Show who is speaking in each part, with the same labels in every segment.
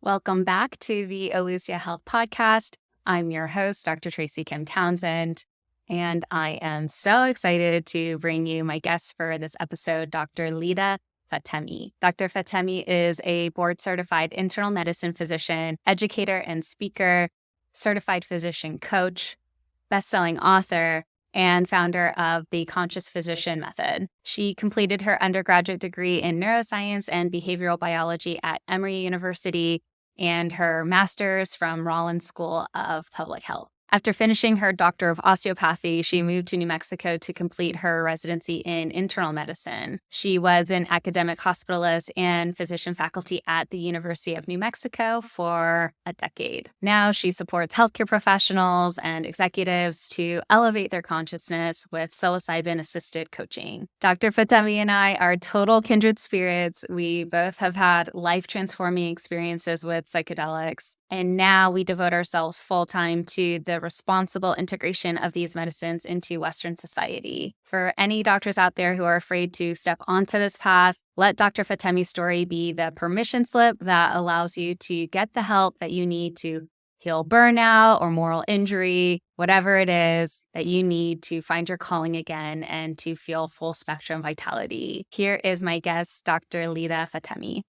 Speaker 1: Welcome back to the Eleusia Health Podcast. I'm your host, Dr. Tracy Townsend, and I am so excited to bring you my guest for this episode, Dr. Lida Fatemi. Dr. Fatemi is a board-certified internal medicine physician, educator and speaker, certified physician coach, best-selling author, and founder of the Conscious Physician Method. She completed her undergraduate degree in neuroscience and behavioral biology at Emory University and her master's from Rollins School of Public Health. After finishing her doctor of osteopathy, she moved to New Mexico to complete her residency in internal medicine. She was an academic hospitalist and physician faculty at the University of New Mexico for a decade. Now she supports healthcare professionals and executives to elevate their consciousness with psilocybin-assisted coaching. Dr. Fatemi and I are total kindred spirits. We both have had life-transforming experiences with psychedelics, and now we devote ourselves full-time to the responsible integration of these medicines into Western society. For any doctors out there who are afraid to step onto this path, let Dr. Fatemi's story be the permission slip that allows you to get the help that you need to heal burnout or moral injury, whatever it is that you need to find your calling again and to feel full spectrum vitality. Here is my guest, Dr. Lida Fatemi.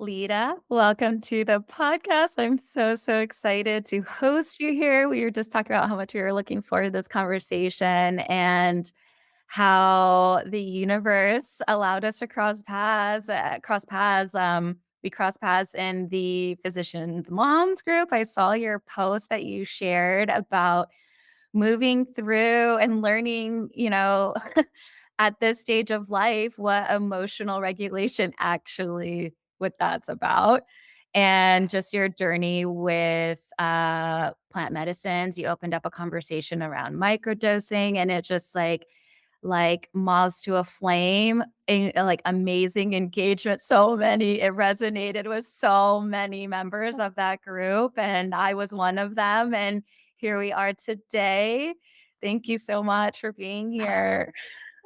Speaker 1: Lida, welcome to the podcast. I'm so excited to host you here. We were just talking about how much we were looking forward to this conversation and how the universe allowed us to cross paths. We crossed paths in the Physicians Moms group. I saw your post that you shared about moving through and learning, at this stage of life, what emotional regulation actually what that's about. And just your journey with plant medicines. You opened up a conversation around microdosing, and it just like moths to a flame, like amazing engagement. It resonated with so many members of that group, and I was one of them. And here we are today. Thank you so much for being here.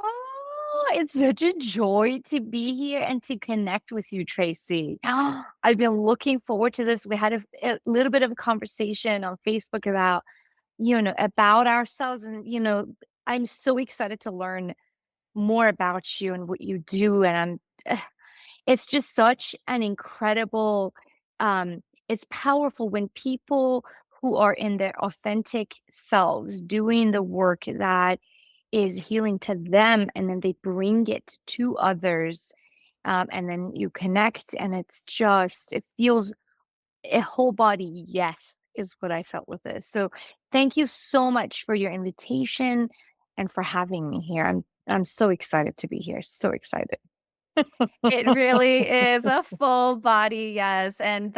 Speaker 2: Oh, it's such a joy to be here and to connect with you, Tracy. I've been looking forward to this. We had a little bit of a conversation on Facebook about ourselves. And, I'm so excited to learn more about you and what you do. And it's just such an incredible, it's powerful when people who are in their authentic selves doing the work that is healing to them, and then they bring it to others, and then you connect, and it feels a whole body yes is what I felt with this. So thank you so much for your invitation and for having me here. I'm so excited to be here. So excited.
Speaker 1: It really is a full body yes, and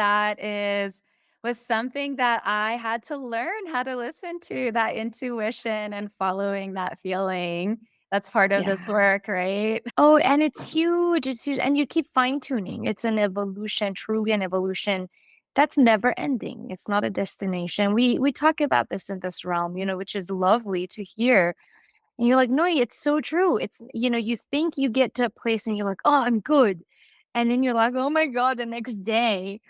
Speaker 1: was something that I had to learn how to listen to, that intuition and following that feeling. That's part of this
Speaker 2: Yeah.
Speaker 1: work, right?
Speaker 2: Oh, and it's huge. It's huge. And you keep fine tuning. It's an evolution, truly an evolution that's never ending. It's not a destination. We talk about this in this realm, which is lovely to hear. And you're like, no, it's so true. You think you get to a place and you're like, oh, I'm good. And then you're like, oh my God, the next day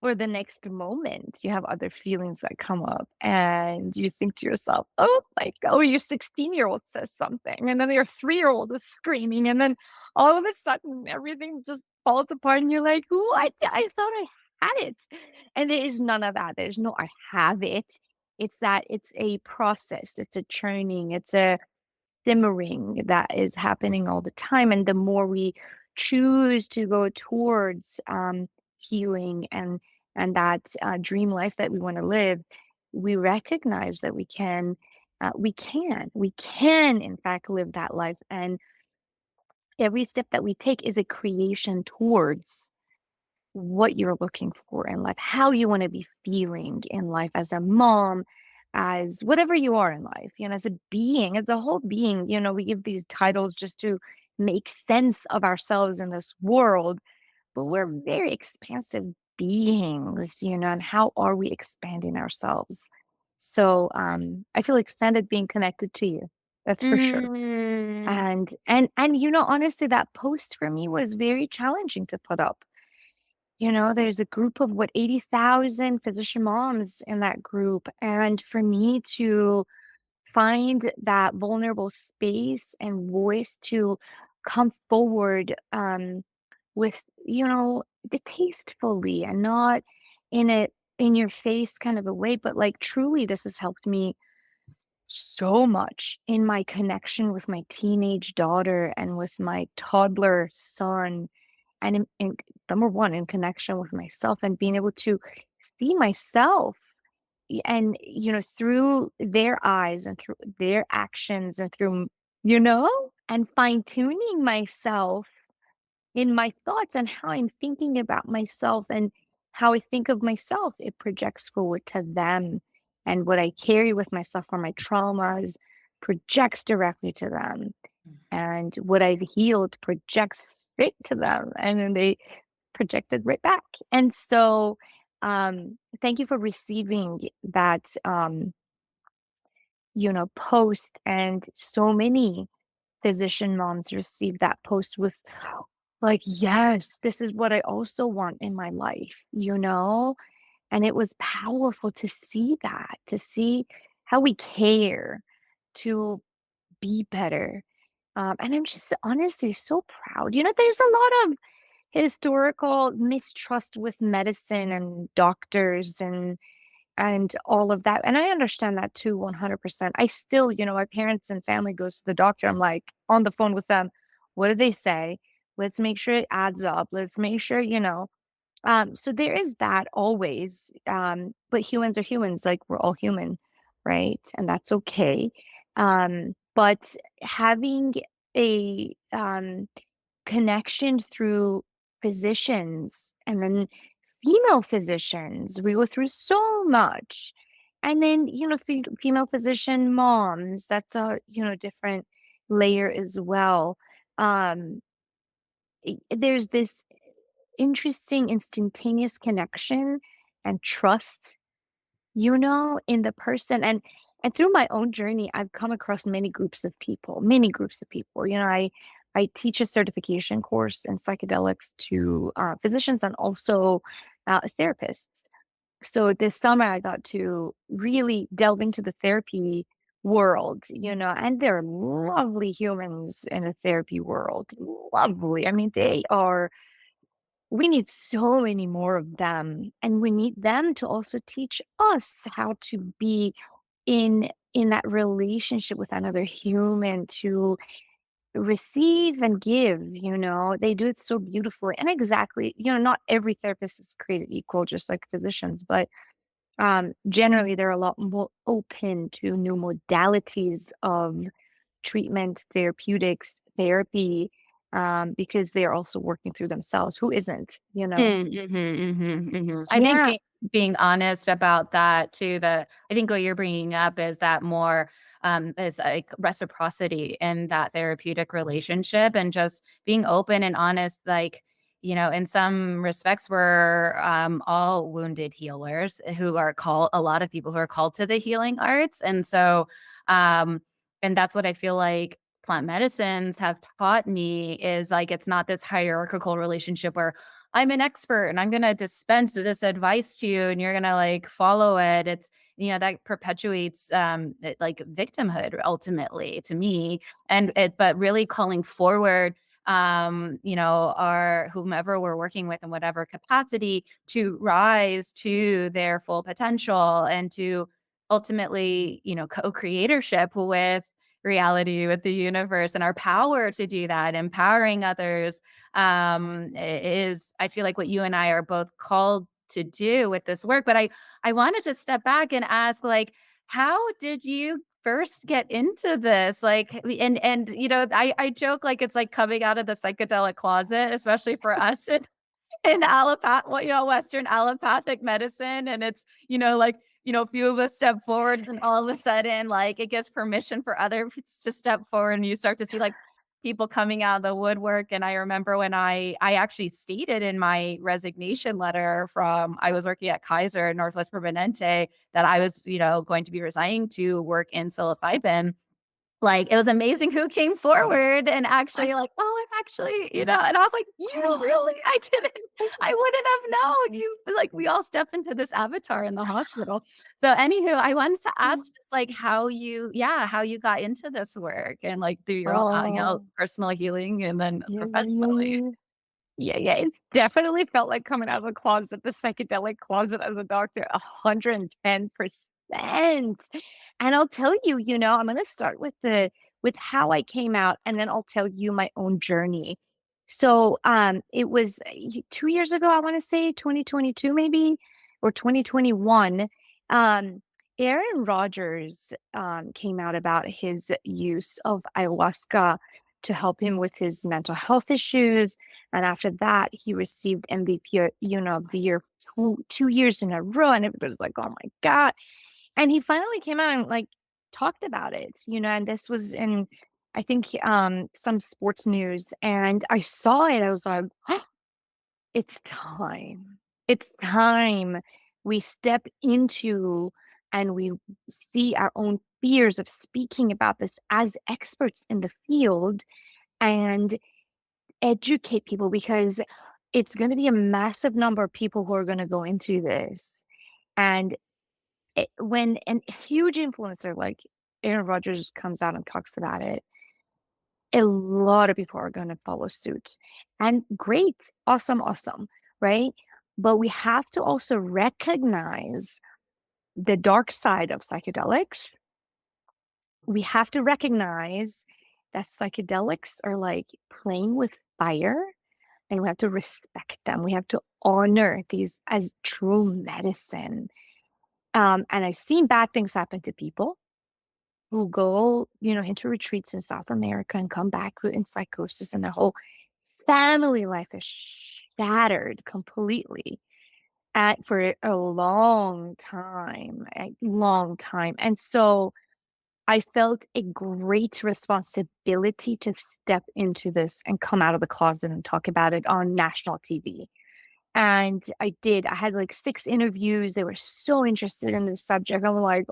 Speaker 2: or the next moment, you have other feelings that come up and you think to yourself, oh, like, oh, your 16-year-old says something. And then your 3-year-old is screaming. And then all of a sudden, everything just falls apart. And you're like, oh, I thought I had it. And there is none of that. There's no, I have it. It's that it's a process, it's a churning, it's a simmering that is happening all the time. And the more we choose to go towards healing and that dream life that we want to live, we recognize that we can in fact live that life. And every step that we take is a creation towards what you're looking for in life, how you want to be feeling in life as a mom, as whatever you are in life, as a being, as a whole being. We give these titles just to make sense of ourselves in this world, but we're very expansive beings, and how are we expanding ourselves? So I feel expanded being connected to you. That's for sure.
Speaker 1: Mm.
Speaker 2: And honestly, that post for me was very challenging to put up. There's a group of 80,000 physician moms in that group. And for me to find that vulnerable space and voice to come forward with, tastefully and not in a in your face kind of a way, but like truly, this has helped me so much in my connection with my teenage daughter and with my toddler son and in number one in connection with myself and being able to see myself and through their eyes and through their actions and through and fine tuning myself in my thoughts and how I'm thinking about myself and how I think of myself, it projects forward to them. And what I carry with myself from my traumas projects directly to them. And what I've healed projects straight to them. And then they project it right back. And so, thank you for receiving that, post. And so many physician moms receive that post with like, yes, this is what I also want in my life. And it was powerful to see that, to see how we care to be better. And I'm just honestly so proud. There's a lot of historical mistrust with medicine and doctors and all of that. And I understand that too, 100%. I still, my parents and family goes to the doctor. I'm like on the phone with them. What do they say? Let's make sure it adds up. Let's make sure, so there is that always. But humans are humans, like we're all human, right? And that's okay. But having a connection through physicians and then female physicians, we go through so much. And then, female physician moms, that's a, different layer as well. Um, there's this interesting instantaneous connection and trust, in the person. And through my own journey, I've come across many groups of people. I teach a certification course in psychedelics to physicians and also therapists. So this summer, I got to really delve into the therapy world, and there are lovely humans in the therapy world. Lovely. I mean, we need so many more of them. And we need them to also teach us how to be in that relationship with another human to receive and give. They do it so beautifully. And exactly, not every therapist is created equal, just like physicians, but generally they're a lot more open to new modalities of treatment, therapeutics, therapy, because they are also working through themselves. Who isn't?
Speaker 1: I think
Speaker 2: Yeah.
Speaker 1: being honest about that too, I think what you're bringing up is that more is like reciprocity in that therapeutic relationship and just being open and honest, like, in some respects, we're all wounded healers who are called, a lot of people who are called to the healing arts. And so, um, and that's what I feel like plant medicines have taught me is like, it's not this hierarchical relationship where I'm an expert and I'm going to dispense this advice to you and you're going to like follow it. It's, that perpetuates like victimhood ultimately to me. But really calling forward our whomever we're working with in whatever capacity to rise to their full potential and to ultimately, co-creatorship with reality, with the universe, and our power to do that, empowering others is, I feel like, what you and I are both called to do with this work. But I wanted to step back and ask, like, how did you first get into this? Like, and I joke like it's like coming out of the psychedelic closet, especially for us in Western allopathic medicine. And it's, like, a few of us step forward and all of a sudden, like, it gives permission for others to step forward and you start to see like people coming out of the woodwork. And I remember when I actually stated in my resignation letter I was working at Kaiser Northwest Permanente that I was, going to be resigning to work in psilocybin. like, it was amazing who came forward and actually like, "Oh, I'm actually," and I was like, "You really? I didn't I wouldn't have known." Like, we all step into this avatar in the hospital. So, anywho, I wanted to ask just, like, how you got into this work and, like, through your own,
Speaker 2: Oh,
Speaker 1: personal healing and then
Speaker 2: yeah, yeah,
Speaker 1: professionally.
Speaker 2: yeah. Yeah, yeah, it definitely felt like coming out of the closet, the psychedelic closet as a doctor, 110%. And I'll tell you, I'm gonna start with how I came out, and then I'll tell you my own journey. So, it was 2 years ago, I wanna say 2022 maybe, or 2021. Um, Aaron Rodgers, came out about his use of ayahuasca to help him with his mental health issues, and after that, he received MVP, of the year 2 years in a row. And everybody's like, oh my God. And he finally came out and like talked about it, and this was in, I think, some sports news. And I saw it. I was like, it's time. It's time we step into and we see our own fears of speaking about this as experts in the field and educate people, because it's gonna be a massive number of people who are gonna go into this. And when a huge influencer like Aaron Rodgers comes out and talks about it, a lot of people are gonna follow suit. And great, awesome, awesome, right? But we have to also recognize the dark side of psychedelics. We have to recognize that psychedelics are like playing with fire, and we have to respect them. We have to honor these as true medicine. And I've seen bad things happen to people who go, into retreats in South America and come back in psychosis, and their whole family life is shattered completely for a long time, a long time. And so I felt a great responsibility to step into this and come out of the closet and talk about it on national TV. And I did. I had like 6 interviews. They were so interested in this subject. I'm like,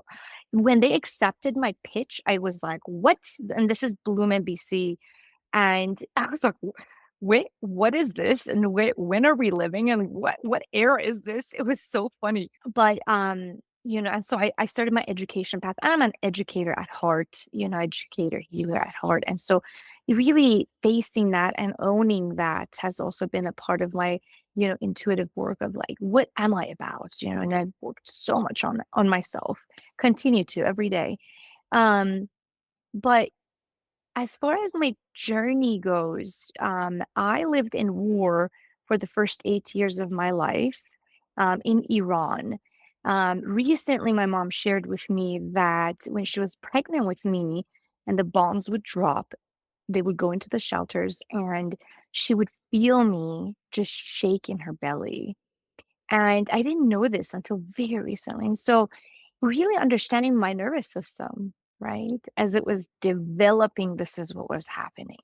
Speaker 2: when they accepted my pitch, I was like, "What?" And this is Bloom, NBC. And I was like, Wait, what is this? And when are we living? And what era is this?" It was so funny. But and so I started my education path. I'm an educator at heart, educator, healer at heart. And so really facing that and owning that has also been a part of my, intuitive work of like, what am I about? And I've worked so much on myself, continue to every day. Um, but as far as my journey goes, I lived in war for the first 8 years of my life, in Iran. Recently, my mom shared with me that when she was pregnant with me and the bombs would drop, they would go into the shelters and she would feel me just shake in her belly. And I didn't know this until very recently. And so, really understanding my nervous system, right? As it was developing, this is what was happening.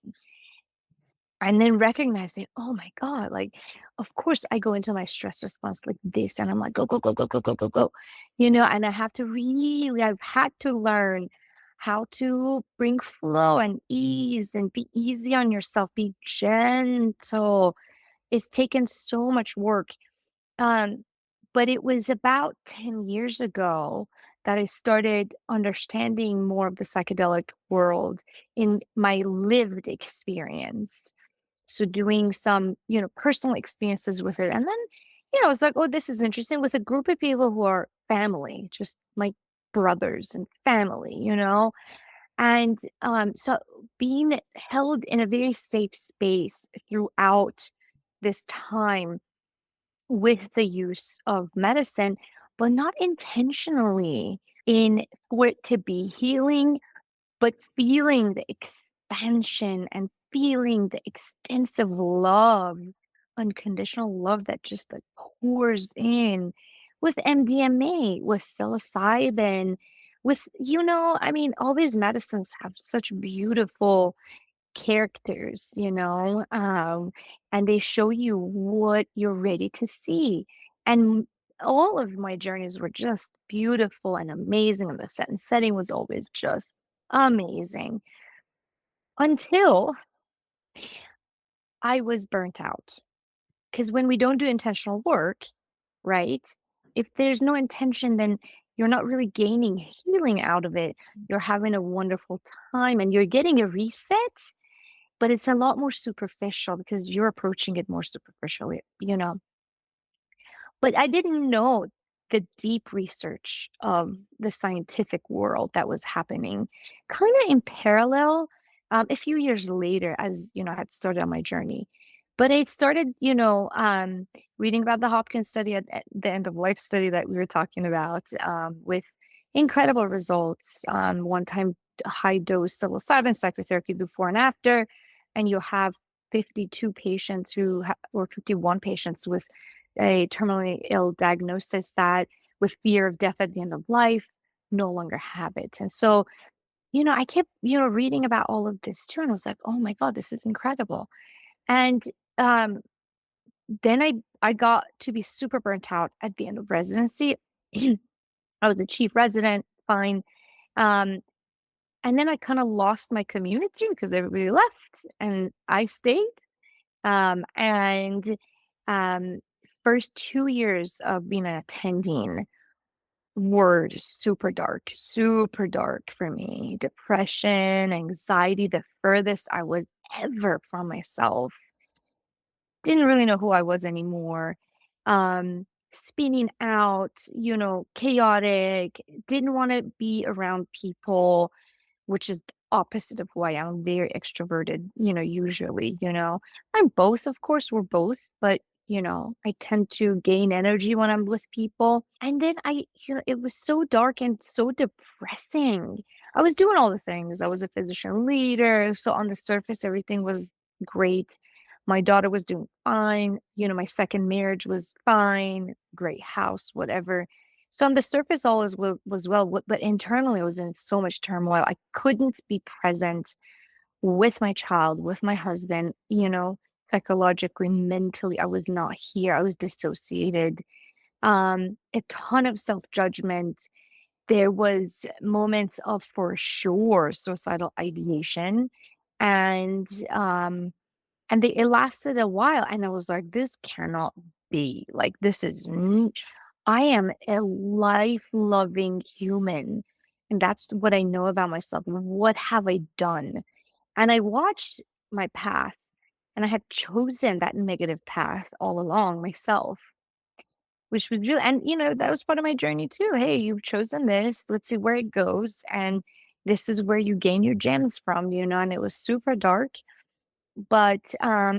Speaker 2: And then recognizing, oh my God, like, of course, I go into my stress response like this, and I'm like, go, go, go, go, go, go, go, go. And I've had to learn how to bring flow and ease and be easy on yourself, be gentle. It's taken so much work. um, but it was about 10 years ago that I started understanding more of the psychedelic world in my lived experience. So doing some, personal experiences with it. And then, I was like, oh, this is interesting, with a group of people who are family, just my brothers and family, And so being held in a very safe space throughout this time with the use of medicine, but not intentionally in for it to be healing, but feeling the expansion and feeling the extensive love, unconditional love that just like pours in with MDMA, with psilocybin, with, all these medicines have such beautiful characters, and they show you what you're ready to see. And all of my journeys were just beautiful and amazing. And the set and setting was always just amazing. Until I was burnt out. Because when we don't do intentional work, right? If there's no intention, then you're not really gaining healing out of it. You're having a wonderful time and you're getting a reset, but it's a lot more superficial because you're approaching it more superficially, you know? But I didn't know the deep research of the scientific world that was happening kind of in parallel a few years later as, I had started on my journey. But I started, reading about the Hopkins study at the end of life study that we were talking about with incredible results on one-time high dose psilocybin psychotherapy before and after. And you have 52 patients or 51 patients with a terminally ill diagnosis that with fear of death at the end of life no longer have it. And so, I kept, reading about all of this too. And I was like, oh my God, this is incredible. And um, then I got to be super burnt out at the end of residency. I was a chief resident, fine. Um, and then I kind of lost my community because everybody left and I stayed. And um, first 2 years of being an attending were just super dark for me. Depression, anxiety, the furthest I was ever from myself. Didn't really know who I was anymore. Spinning out, chaotic, didn't want to be around people, which is the opposite of who I am. I'm very extroverted, usually, I'm both, of course, we're both, but I tend to gain energy when I'm with people. And then it was so dark and so depressing. I was doing all the things. I was a physician leader. So on the surface, everything was great. My daughter was doing fine. My second marriage was fine, great house, whatever. So on the surface, all was well, but internally, I was in so much turmoil. I couldn't be present with my child, with my husband, psychologically, mentally. I was not here. I was dissociated. A ton of self-judgment. There was moments of, for sure, suicidal ideation, and it lasted a while, and I was like, "This cannot be, like, this is n I am a life-loving human, and that's what I know about myself. What have I done?" And I watched my path, and I had chosen that negative path all along myself, which was really and, that was part of my journey too. "Hey, you've chosen this, let's see where it goes, and this is where you gain your gems from," and it was super dark, but,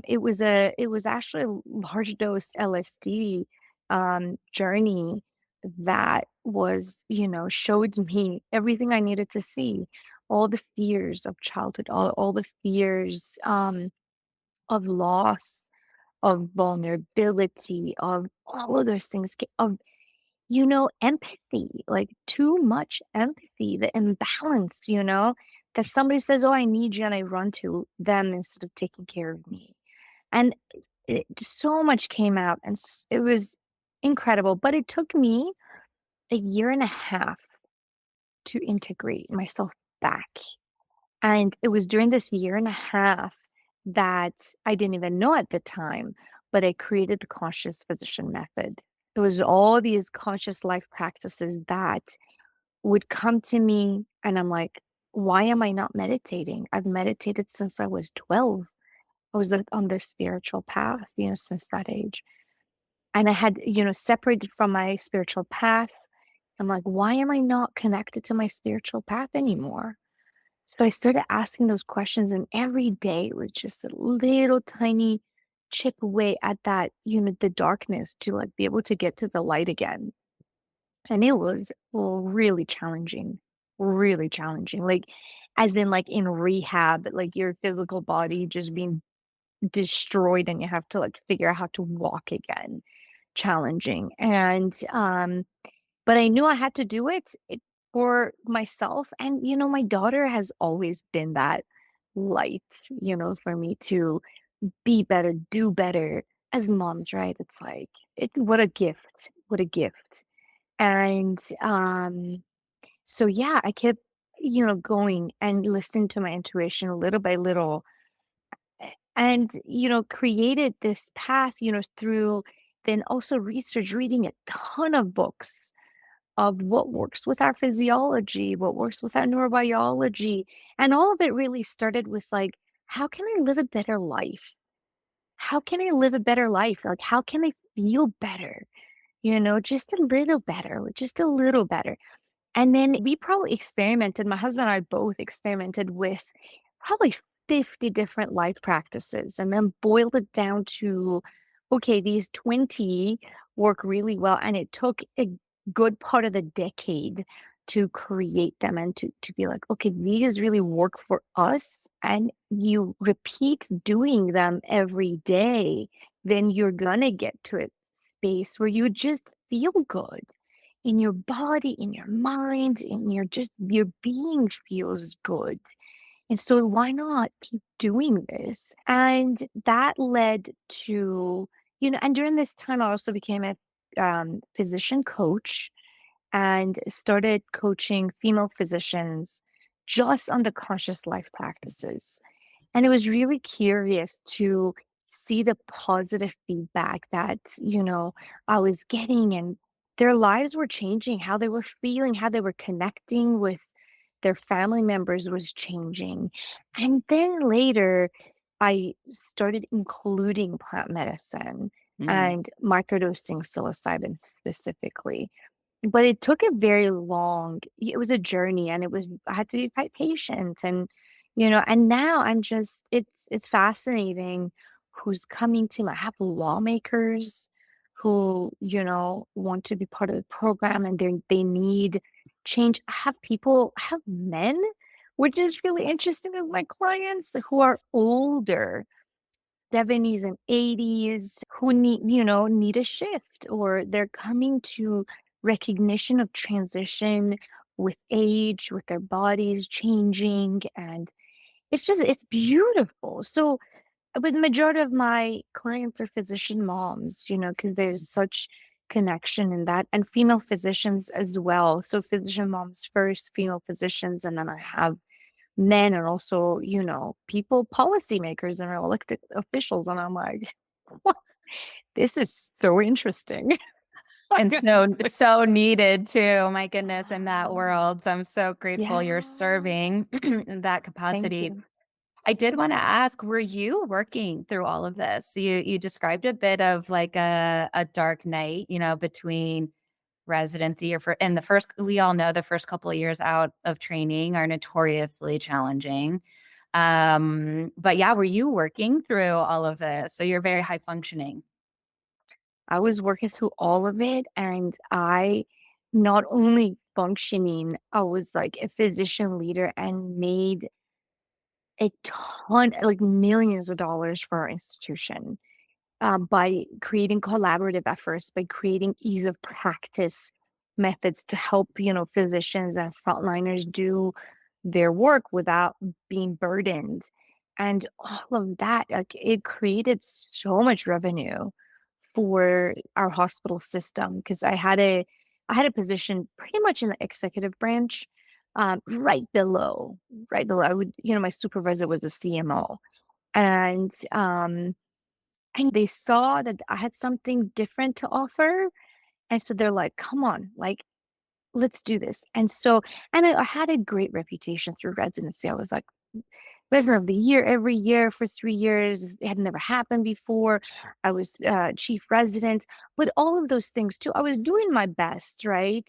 Speaker 2: it was actually a large dose LSD, journey that was, showed me everything I needed to see, all the fears of childhood, all the fears, of loss, of vulnerability, of all of those things, of, empathy, like too much empathy, the imbalance, that somebody says, "Oh, I need you," and I run to them instead of taking care of me. And so much came out, and it was incredible. But it took me a year and a half to integrate myself back. And it was during this year and a half that I didn't even know at the time, but I created the conscious physician method. It was all these conscious life practices that would come to me, and I'm like, why am I not meditating? I've meditated since I was 12. I was on this spiritual path, since that age. And I had, separated from my spiritual path. I'm like, why am I not connected to my spiritual path anymore? So I started asking those questions, and every day it was just a little tiny chip away at that, the darkness to like be able to get to the light again. And it was really challenging. Like, as in, like in rehab, like your physical body just being destroyed and you have to like figure out how to walk again. Challenging. But I knew I had to do it for myself. And, my daughter has always been that light, for me to be better, do better as moms, right? It's like, what a gift. What a gift. And so, yeah, I kept going and listening to my intuition little by little and, created this path, through then also research, reading a ton of books of what works with our physiology, what works with our neurobiology. And all of it really started with like, how can I live a better life? How can I live a better life? Like, how can I feel better? Just a little better, just a little better. And then we probably experimented, my husband and I both experimented with probably 50 different life practices and then boiled it down to, okay, these 20 work really well. And it took a good part of the decade to create them and to be like, okay, these really work for us. And you repeat doing them every day, then you're going to get to a space where you just feel good in your body, in your mind, in your being feels good. And so why not keep doing this? And that led to, and during this time, I also became a physician coach and started coaching female physicians just on the conscious life practices. And it was really curious to see the positive feedback that, I was getting and their lives were changing, how they were feeling, how they were connecting with their family members was changing. And then later, I started including plant medicine
Speaker 1: Mm.
Speaker 2: and microdosing psilocybin specifically. But it took a very long it was a journey and I had to be quite patient and now I'm just it's fascinating who's coming to I have lawmakers who, want to be part of the program and they need change. I have men, which is really interesting as my clients who are older 70s and 80s who need a shift or they're coming to recognition of transition with age, with their bodies changing. And it's beautiful. So, but the majority of my clients are physician moms, because there's such connection in that and female physicians as well. So physician moms first, female physicians, and then I have men and also, people, policymakers and elected officials. And I'm like, "What? This is so interesting."
Speaker 1: And so needed too. My goodness, in that world. So I'm so grateful you're
Speaker 2: Yeah.
Speaker 1: serving in that
Speaker 2: Thank
Speaker 1: capacity.
Speaker 2: you.
Speaker 1: I did want to ask, were you working through all of this? You described a bit of like a dark night, between residency or in the first, we all know the first couple of years out of training are notoriously challenging. But yeah, were you working through all of this? So you're very high functioning.
Speaker 2: I was working through all of it and I not only functioning, I was like a physician leader and made a ton, like millions of dollars for our institution. By creating collaborative efforts, by creating ease of practice methods to help, physicians and frontliners do their work without being burdened. And all of that, like it created so much revenue for our hospital system because I had a position pretty much in the executive branch, right below. I would, my supervisor was a CMO, and they saw that I had something different to offer, and so they're like, "Come on, like, let's do this." And so and I had a great reputation through residency. I was like Resident of the Year every year for 3 years. It had never happened before. I was, chief resident, but all of those things too. I was doing my best, right?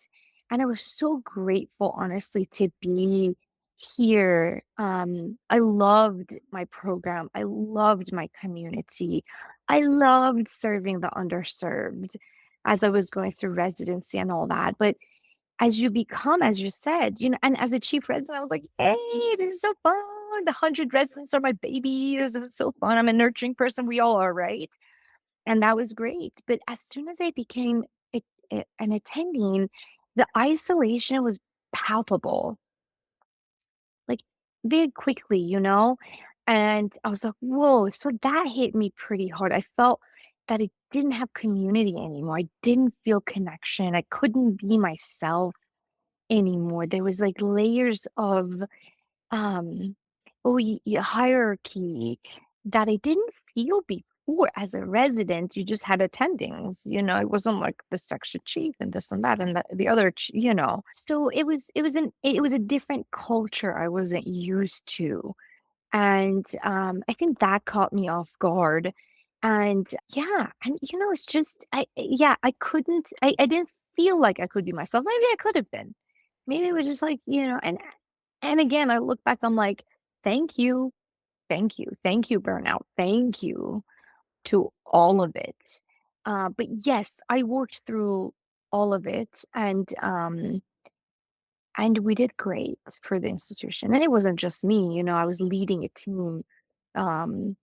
Speaker 2: And I was so grateful, honestly, to be here. I loved my program. I loved my community. I loved serving the underserved as I was going through residency and all that. But as you become, as you said, and as a chief resident, I was like, hey, this is so fun. The 100 residents are my babies. It's so fun. I'm a nurturing person. We all are, right? And that was great. But as soon as I became an attending, the isolation was palpable, like very quickly, And I was like, whoa. So that hit me pretty hard. I felt that I didn't have community anymore. I didn't feel connection. I couldn't be myself anymore. There was like layers of um hierarchy that I didn't feel before. As a resident, you just had attendings, it wasn't like the section chief and this and that and the other, so it was a different culture I wasn't used to. And I think that caught me off guard. And yeah, and it's just yeah, I didn't feel like I could be myself. Maybe I could have been. Maybe it was just like, and again, I look back, I'm like, thank you, thank you, thank you, burnout, thank you to all of it. But yes, I worked through all of it, and we did great for the institution. And it wasn't just me, I was leading a team. Um,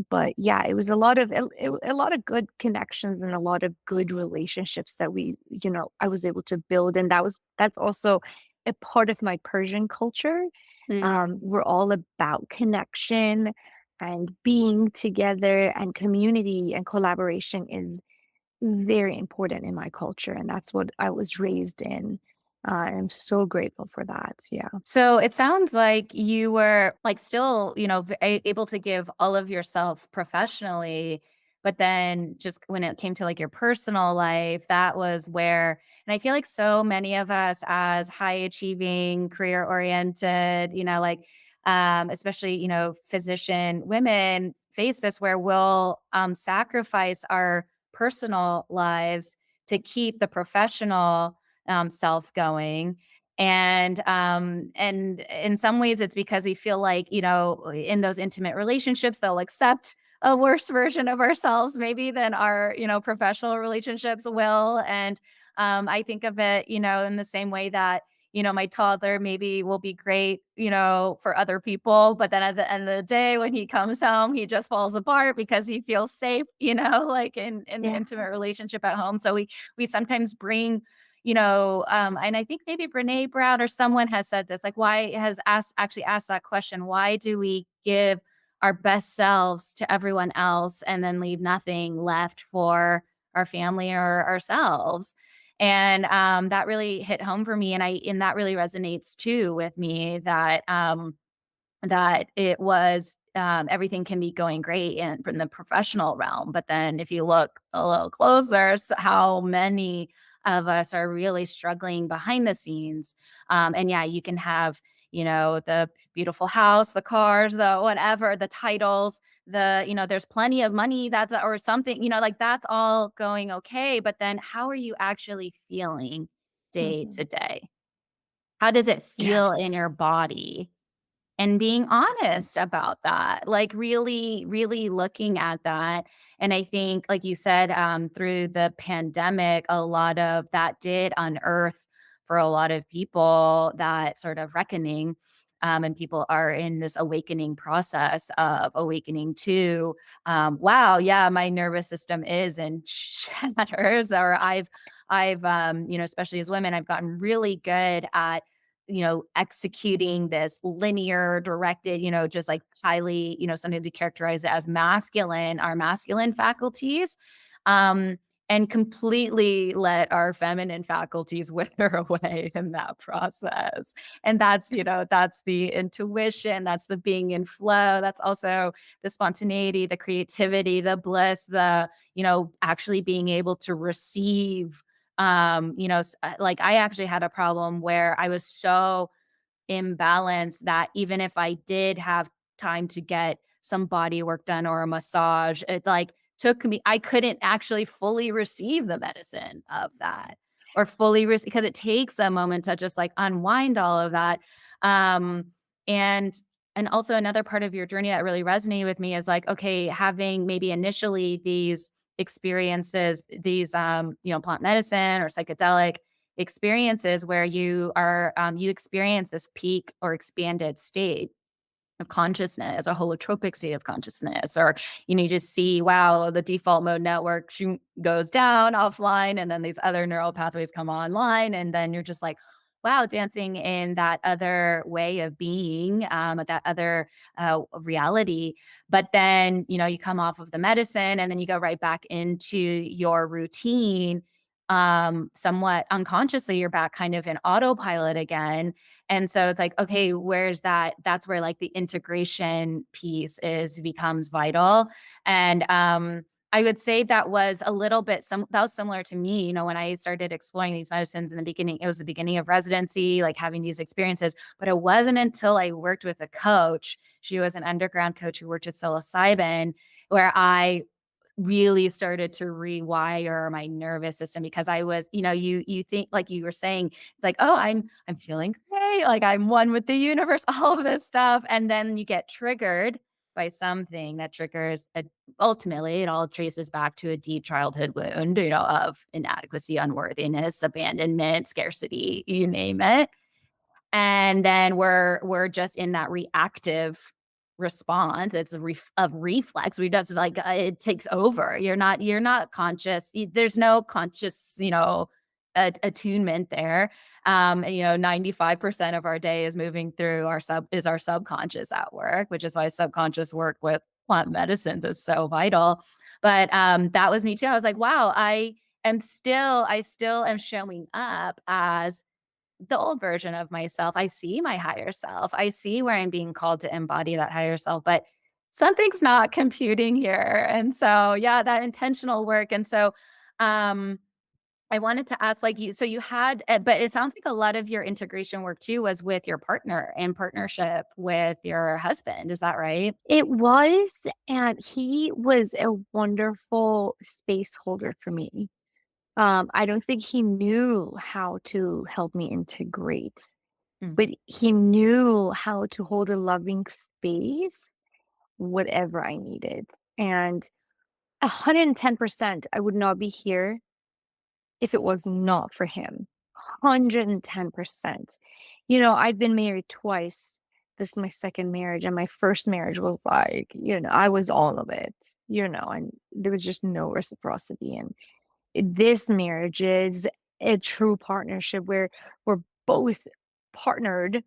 Speaker 2: but yeah, it was a lot of good connections and a lot of good relationships that I was able to build. And that's also a part of my Persian culture.
Speaker 1: Mm.
Speaker 2: We're all about connection and being together, and community and collaboration is very important in my culture. And that's what I was raised in. I'm so grateful for that. Yeah.
Speaker 1: So it sounds like you were like still, able to give all of yourself professionally, but then just when it came to like your personal life, that was where, and I feel like so many of us as high achieving, career oriented, especially, physician women face this where we'll sacrifice our personal lives to keep the professional self going. And in some ways it's because we feel like, in those intimate relationships, they'll accept a worse version of ourselves maybe than our, professional relationships will. And I think of it, in the same way that, my toddler maybe will be great, for other people, but then at the end of the day, when he comes home, he just falls apart because he feels safe, like in the
Speaker 2: Yeah.
Speaker 1: intimate relationship at home. So we sometimes bring, and I think maybe Brene Brown or someone has said this, like, why has actually asked that question, why do we give our best selves to everyone else and then leave nothing left for our family or ourselves? And that really hit home for me, and that really resonates too with me, that it was, everything can be going great in the professional realm. But then if you look a little closer, how many of us are really struggling behind the scenes. And yeah, you can have, the beautiful house, the cars, the whatever, the titles, there's plenty of money that's or something, like that's all going okay. But then how are you actually feeling day
Speaker 2: Mhm.
Speaker 1: to day? How does it feel in
Speaker 2: Yes.
Speaker 1: your body? And being honest about that, like really, really looking at that. And I think, like you said, through the pandemic, a lot of that did unearth for a lot of people that sort of reckoning. And people are in this awakening process of awakening to, wow, yeah, my nervous system is in shatters, or especially as women, I've gotten really good at executing this linear directed, just like highly, something to characterize it as masculine, our masculine faculties, um, and completely let our feminine faculties wither away in that process. And that's the intuition, that's the being in flow, that's also the spontaneity, the creativity, the bliss, the, actually being able to receive, like I actually had a problem where I was so imbalanced that even if I did have time to get some body work done or a massage, it like took me, I couldn't actually fully receive the medicine of that, or fully because it takes a moment to just like unwind all of that. Um, and and also another part of your journey that really resonated with me is like, okay, having maybe initially these experiences, these plant medicine or psychedelic experiences where you experience this peak or expanded state of consciousness, a holotropic state of consciousness, or you just see, wow, the default mode network goes down offline, and then these other neural pathways come online, and then you're just like, wow, dancing in that other way of being, that other reality. But then you come off of the medicine, and then you go right back into your routine, somewhat unconsciously, you're back kind of in autopilot again. And so it's like, okay, where's that? That's where like the integration piece becomes vital. And I would say that was a little bit that was similar to me, when I started exploring these medicines in the beginning. It was the beginning of residency, like having these experiences. But it wasn't until I worked with a coach. She was an underground coach who worked with psilocybin, where I really started to rewire my nervous system, because I was, you think, like you were saying, it's like, oh, I'm feeling great, like I'm one with the universe, all of this stuff. And then you get triggered by something that ultimately it all traces back to a deep childhood wound, of inadequacy, unworthiness, abandonment, scarcity, you name it. And then we're just in that reactive response. It's a reflex. We just like, it takes over. You're not conscious. There's no conscious, attunement there. 95% of our day is moving through our subconscious at work, which is why subconscious work with plant medicines is so vital. But that was me too. I was like, wow, I still am showing up as the old version of myself. I see my higher self. I see where I'm being called to embody that higher self, but something's not computing here. And so, yeah, that intentional work. And so, um, I wanted to ask, like, so you had, but it sounds like a lot of your integration work too was with your partner, in partnership with your husband. Is that right?
Speaker 2: It was, and he was a wonderful space holder for me. I don't think he knew how to help me integrate,
Speaker 1: Mm.
Speaker 2: but he knew how to hold a loving space, whatever I needed. And 110%, I would not be here if it was not for him. 110%. I've been married twice. This is my second marriage, and my first marriage was like, I was all of it, and there was just no reciprocity. And this marriage is a true partnership where we're both partnered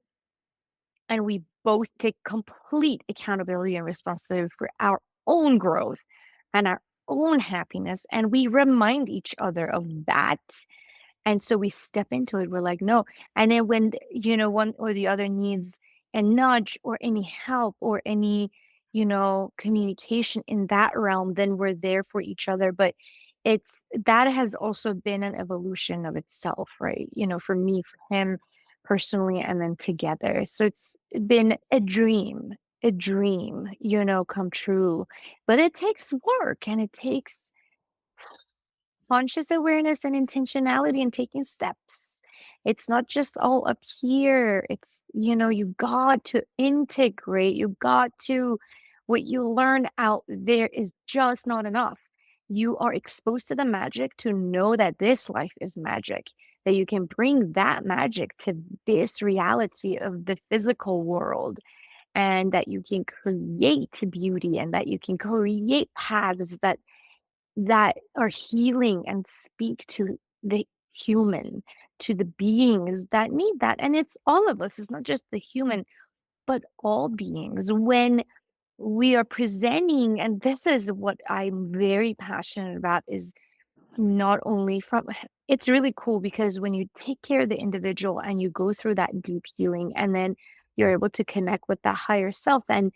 Speaker 2: and we both take complete accountability and responsibility for our own growth and our own happiness. And we remind each other of that. And so we step into it. We're like, no. And then when, one or the other needs a nudge or any help or any, communication in that realm, then we're there for each other. But that has also been an evolution of itself, right? For me, for him personally, and then together. So it's been a dream, come true. But it takes work and it takes conscious awareness and intentionality and taking steps. It's not just all up here. It's, you got to integrate. You got to, what you learn out there is just not enough. You are exposed to the magic to know that this life is magic, that you can bring that magic to this reality of the physical world, and that you can create beauty and that you can create paths that are healing and speak to the human, to the beings that need that. And it's all of us, it's not just the human, but all beings. When we are presenting, and this is what I'm very passionate about, is not only from it's really cool because when you take care of the individual and you go through that deep healing, and then you're able to connect with that higher self and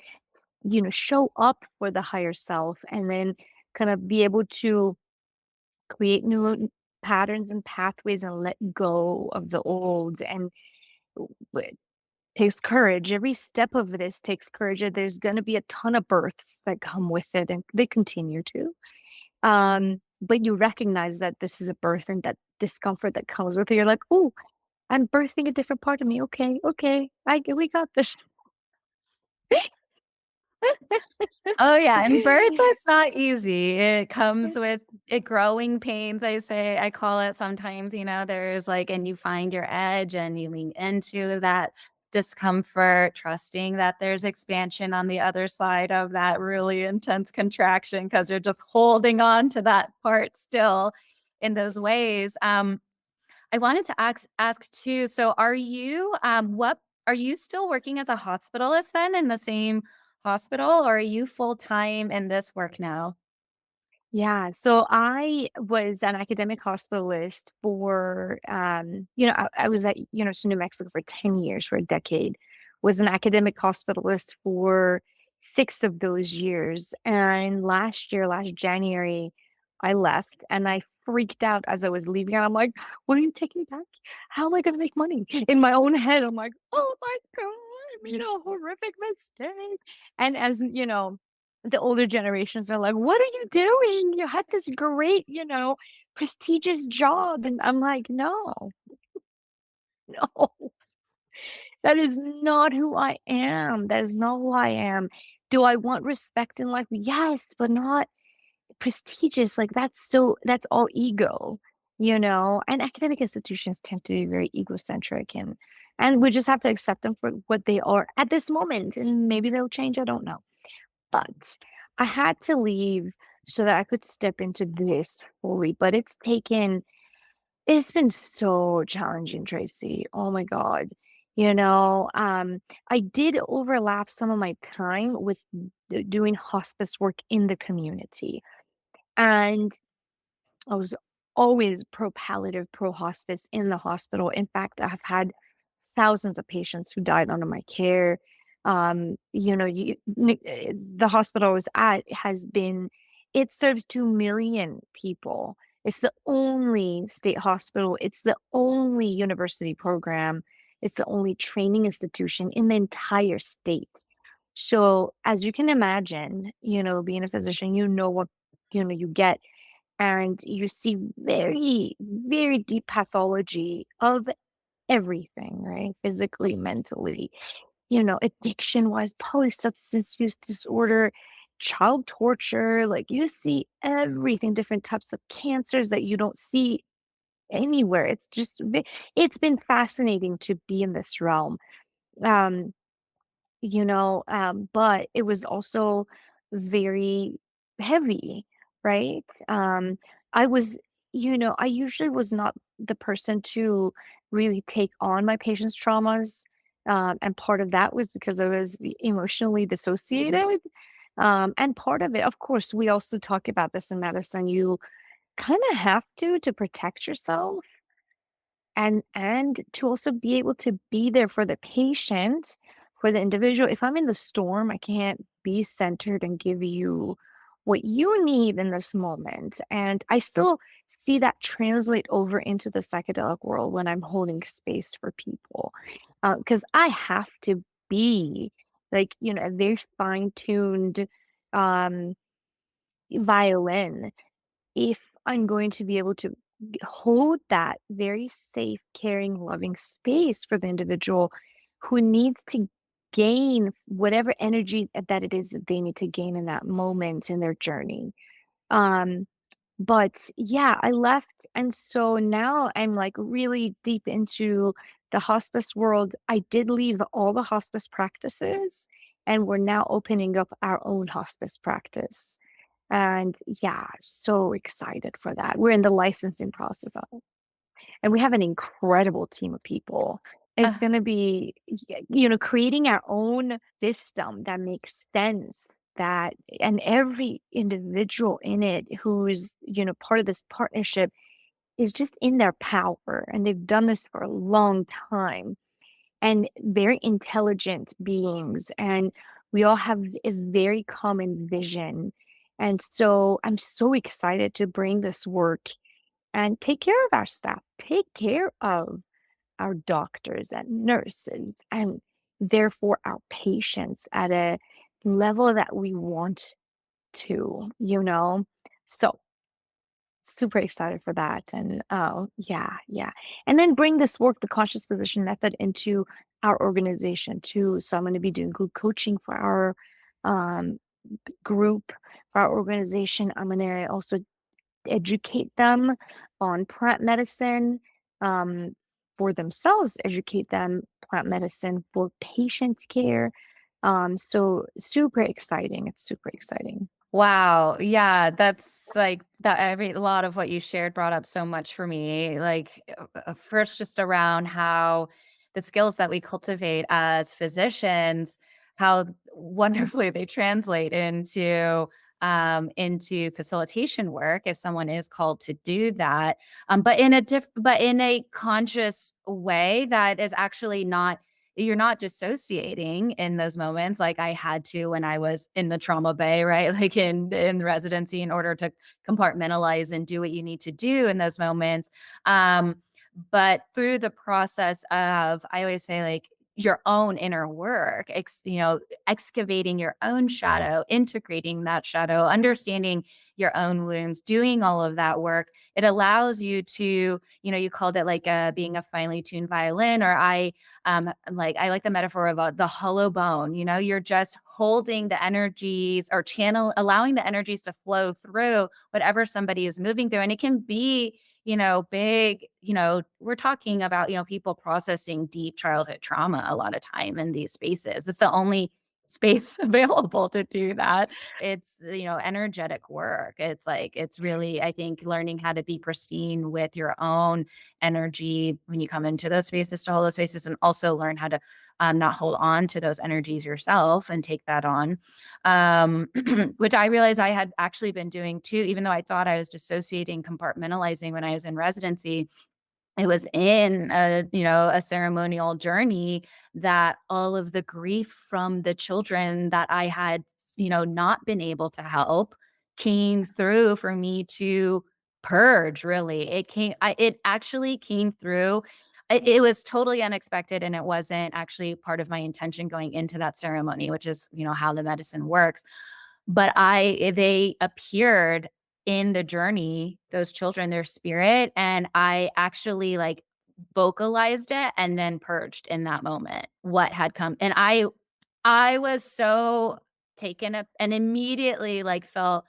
Speaker 2: show up for the higher self, and then kind of be able to create new patterns and pathways and let go of the old. And it takes courage. Every step of this takes courage. And there's going to be a ton of births that come with it, and they continue to. But you recognize that this is a birth, and that discomfort that comes with it. You're like, oh, I'm birthing a different part of me. Okay, okay, we got this.
Speaker 1: Oh yeah, and birth is not easy. It comes with
Speaker 2: It's
Speaker 1: it growing pains, I call it sometimes, there's like, and you find your edge and you lean into that discomfort, trusting that there's expansion on the other side of that really intense contraction, because you're just holding on to that part still in those ways. I wanted to ask too, so are you still working as a hospitalist then, in the same hospital, or are you full time in this work now?
Speaker 2: Yeah. So I was an academic hospitalist for, I was at University of New Mexico for 10 years, for a decade, was an academic hospitalist for 6 of those years. And last January, I left and I freaked out as I was leaving. And I'm like, what are you taking me back? How am I going to make money? In my own head, I'm like, oh my God, I made a horrific mistake. And as the older generations are like, "What are you doing? You had this great, prestigious job." And I'm like, "No, no, that is not who I am. That is not who I am. Do I want respect in life? Yes, but not prestigious. Like that's all ego, And academic institutions tend to be very egocentric and we just have to accept them for what they are at this moment. And maybe they'll change. I don't know. But I had to leave so that I could step into this fully, but it's been so challenging, Tracy. Oh my God. I did overlap some of my time with doing hospice work in the community. And I was always pro palliative, pro hospice in the hospital. In fact, I've had thousands of patients who died under my care. The hospital I was at it serves 2 million people. It's the only state hospital. It's the only university program. It's the only training institution in the entire state. So as you can imagine, being a physician, what, you get and you see very, very deep pathology of everything, right? Physically, mentally, addiction wise, polysubstance use disorder, child torture. Like you see everything, different types of cancers that you don't see anywhere. It's been fascinating to be in this realm. Um, but it was also very heavy, right? I was, I usually was not the person to really take on my patients' traumas. And part of that was because I was emotionally dissociated. And part of it, of course, we also talk about this in medicine. You kind of have to protect yourself and to also be able to be there for the patient, for the individual. If I'm in the storm, I can't be centered and give you what you need in this moment. And I still see that translate over into the psychedelic world when I'm holding space for people. Because I have to be like, a very fine-tuned um, violin if I'm going to be able to hold that very safe, caring, loving space for the individual who needs to gain whatever energy that it is that they need to gain in that moment in their journey. Um, but yeah, I left. And so now I'm like really deep into the hospice world. I did leave all the hospice practices and we're now opening up our own hospice practice. And yeah, so excited for that. We're in the licensing process of it. And we have an incredible team of people. It's
Speaker 1: Uh,
Speaker 2: going to be, creating our own system that makes sense that, and every individual in it who's, part of this partnership is just in their power. And they've done this for a long time and very intelligent beings. And we all have a very common vision. And so I'm so excited to bring this work and take care of our staff, take care of our doctors and nurses, and therefore our patients at a level that we want to. So super excited for that. And oh, yeah, yeah. And then bring this work, the conscious physician method, into our organization too. So I'm going to be doing group coaching for our um, group, for our organization. I'm going to also educate them on plant medicine for themselves, educate them plant medicine for patient care. So super exciting. It's super exciting.
Speaker 1: wow. Yeah, that's like that every a lot of what you shared brought up so much for me. Like first just around how the skills that we cultivate as physicians, how wonderfully they translate into into facilitation work if someone is called to do that, but in a conscious way that is actually not, you're not dissociating in those moments like I had to when I was in the trauma bay, right? Like in residency, in order to compartmentalize and do what you need to do in those moments. Um, but through the process of, I always say, like, your own inner work, excavating your own shadow, integrating that shadow, understanding your own wounds, doing all of that work, it allows you to, you called it like being a finely tuned violin, or I like the metaphor of the hollow bone. You're just holding the energies, or allowing the energies to flow through whatever somebody is moving through. And it can be, big, we're talking about, people processing deep childhood trauma a lot of time in these spaces. It's the only space available to do that. It's, energetic work. It's really, I think, learning how to be pristine with your own energy when you come into those spaces, to hold those spaces, and also learn how to not hold on to those energies yourself and take that on, which I realized I had actually been doing too, even though I thought I was dissociating, compartmentalizing when I was in residency. It was in a ceremonial journey that all of the grief from the children that I had, not been able to help, came through for me to purge. Really, it actually came through. It was totally unexpected, and it wasn't actually part of my intention going into that ceremony, which is, how the medicine works. But they appeared in the journey, those children, their spirit, and I actually, like, vocalized it and then purged in that moment what had come. And I was so taken up and immediately, like, felt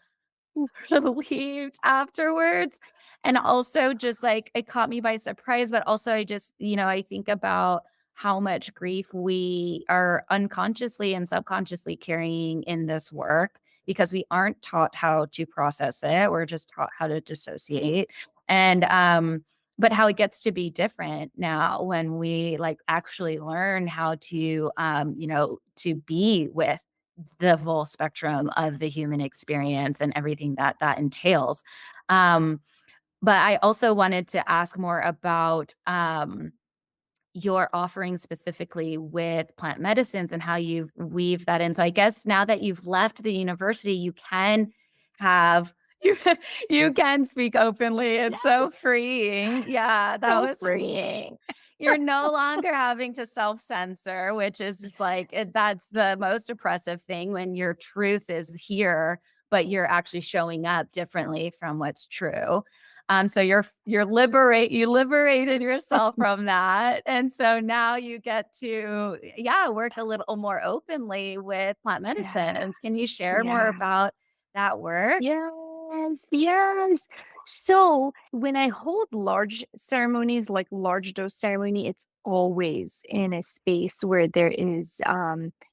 Speaker 1: relieved afterwards. And also, just like, it caught me by surprise, but also I just, I think about how much grief we are unconsciously and subconsciously carrying in this work, because we aren't taught how to process it. We're just taught how to dissociate. And but how it gets to be different now when we, like, actually learn how to to be with the full spectrum of the human experience and everything that that entails. Um, but I also wanted to ask more about your offering specifically with plant medicines and how you've weaved that in. So I guess now that you've left the university, you can have you, you can speak openly. It's so
Speaker 2: Yes.
Speaker 1: freeing. Yeah, that
Speaker 2: So
Speaker 1: was
Speaker 2: freeing.
Speaker 1: you're no longer having to self-censor, which is just like that's the most oppressive thing, when your truth is here, but you're actually showing up differently from what's true. So you liberated yourself from that. And so now you get to, yeah, work a little more openly with plant
Speaker 2: Yeah.
Speaker 1: medicines. Can you share more
Speaker 2: Yeah.
Speaker 1: about that work?
Speaker 2: Yes, yes. So when I hold large ceremonies, like large dose ceremony, it's always in a space where there is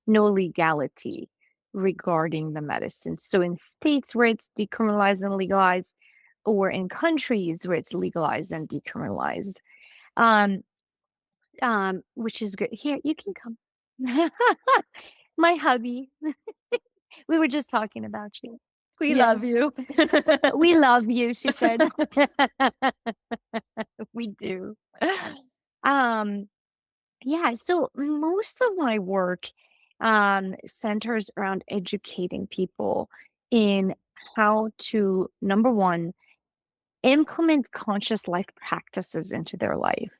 Speaker 2: no legality regarding the medicine. So in states where it's decriminalized and legalized, or in countries where it's legalized and decriminalized, um, which is good. Here, you can come. My hubby. We were just talking about you.
Speaker 1: We love
Speaker 2: Yes.
Speaker 1: you.
Speaker 2: We love you, she said. We do. Um, yeah, so most of my work centers around educating people in how to, number one, implement conscious life practices into their life.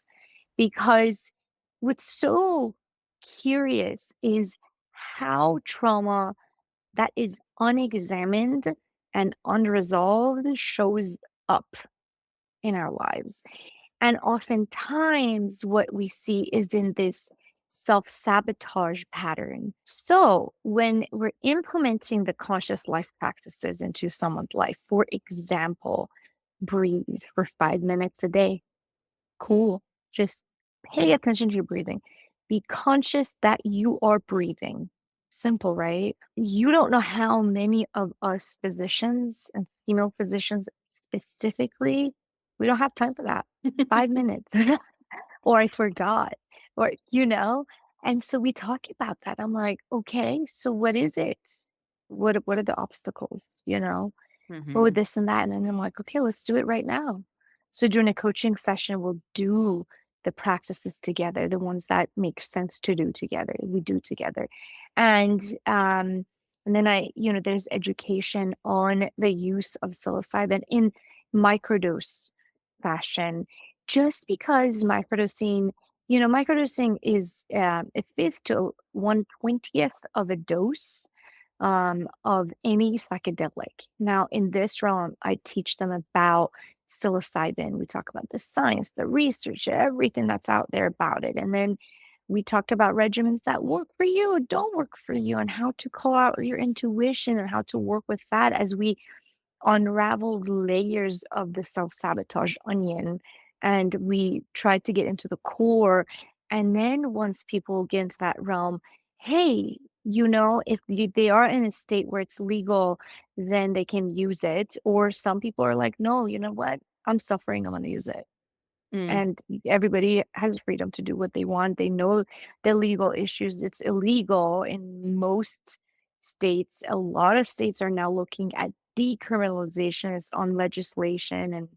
Speaker 2: Because what's so curious is how trauma that is unexamined and unresolved shows up in our lives. And oftentimes, what we see is in this self sabotage pattern. So, when we're implementing the conscious life practices into someone's life, for example, breathe for 5 minutes a day. Cool. Just pay attention to your breathing. Be conscious that you are breathing. Simple, right? You don't know how many of us physicians and female physicians specifically, we don't have time for that. 5 minutes. Or I forgot. Or. And so we talk about that. I'm like, okay, so what is it? what are the obstacles, or with
Speaker 1: Mhm.
Speaker 2: this and that. And then I'm like, okay, let's do it right now. So during a coaching session, we'll do the practices together, the ones that make sense to do together. We do together. And and then there's education on the use of psilocybin in microdose fashion. Just because microdosing is it fits to 1/20th of a dose of any psychedelic. Now, in this realm, I teach them about psilocybin. We talk about the science, the research, everything that's out there about it. And then we talked about regimens that work for you, don't work for you, and how to call out your intuition and how to work with that as we unravel layers of the self-sabotage onion, and we try to get into the core. And then once people get into that realm, hey, if they are in a state where it's legal, then they can use it. Or some people are like, no, you know what, I'm suffering, I'm going to use it.
Speaker 1: Mm.
Speaker 2: And everybody has freedom to do what they want. They know the legal issues. It's illegal in most states. A lot of states are now looking at decriminalization. It's on legislation and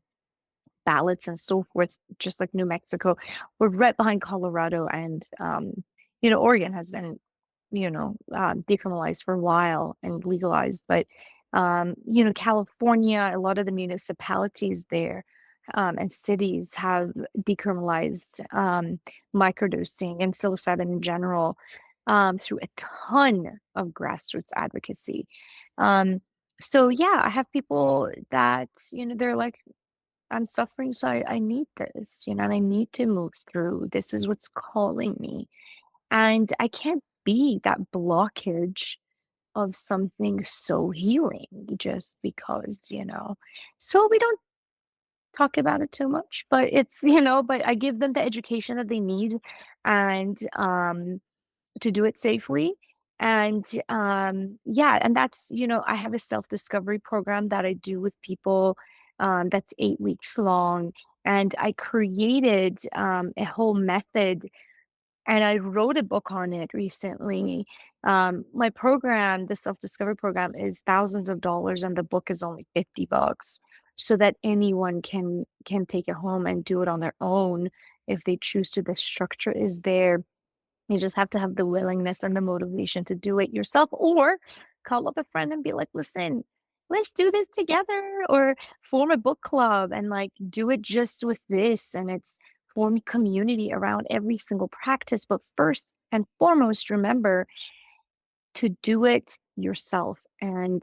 Speaker 2: ballots and so forth, just like New Mexico. We're right behind Colorado, and Oregon has been decriminalized for a while and legalized. But, California, a lot of the municipalities there and cities have decriminalized microdosing and psilocybin in general through a ton of grassroots advocacy. Um, so, yeah, I have people that, they're like, I'm suffering, so I need this, and I need to move through. This is what's calling me. And I can't be that blockage of something so healing just because. So we don't talk about it too much, but but I give them the education that they need and to do it safely. And yeah, and I have a self-discovery program that I do with people that's 8 weeks long. And I created a whole method and I wrote a book on it recently. My program, the self-discovery program, is thousands of dollars, and the book is only $50, so that anyone can take it home and do it on their own if they choose to. The structure is there. You just have to have the willingness and the motivation to do it yourself, or call up a friend and be like, listen, let's do this together, or form a book club and like do it just with this. And it's form community around every single practice. But first and foremost, remember to do it yourself. And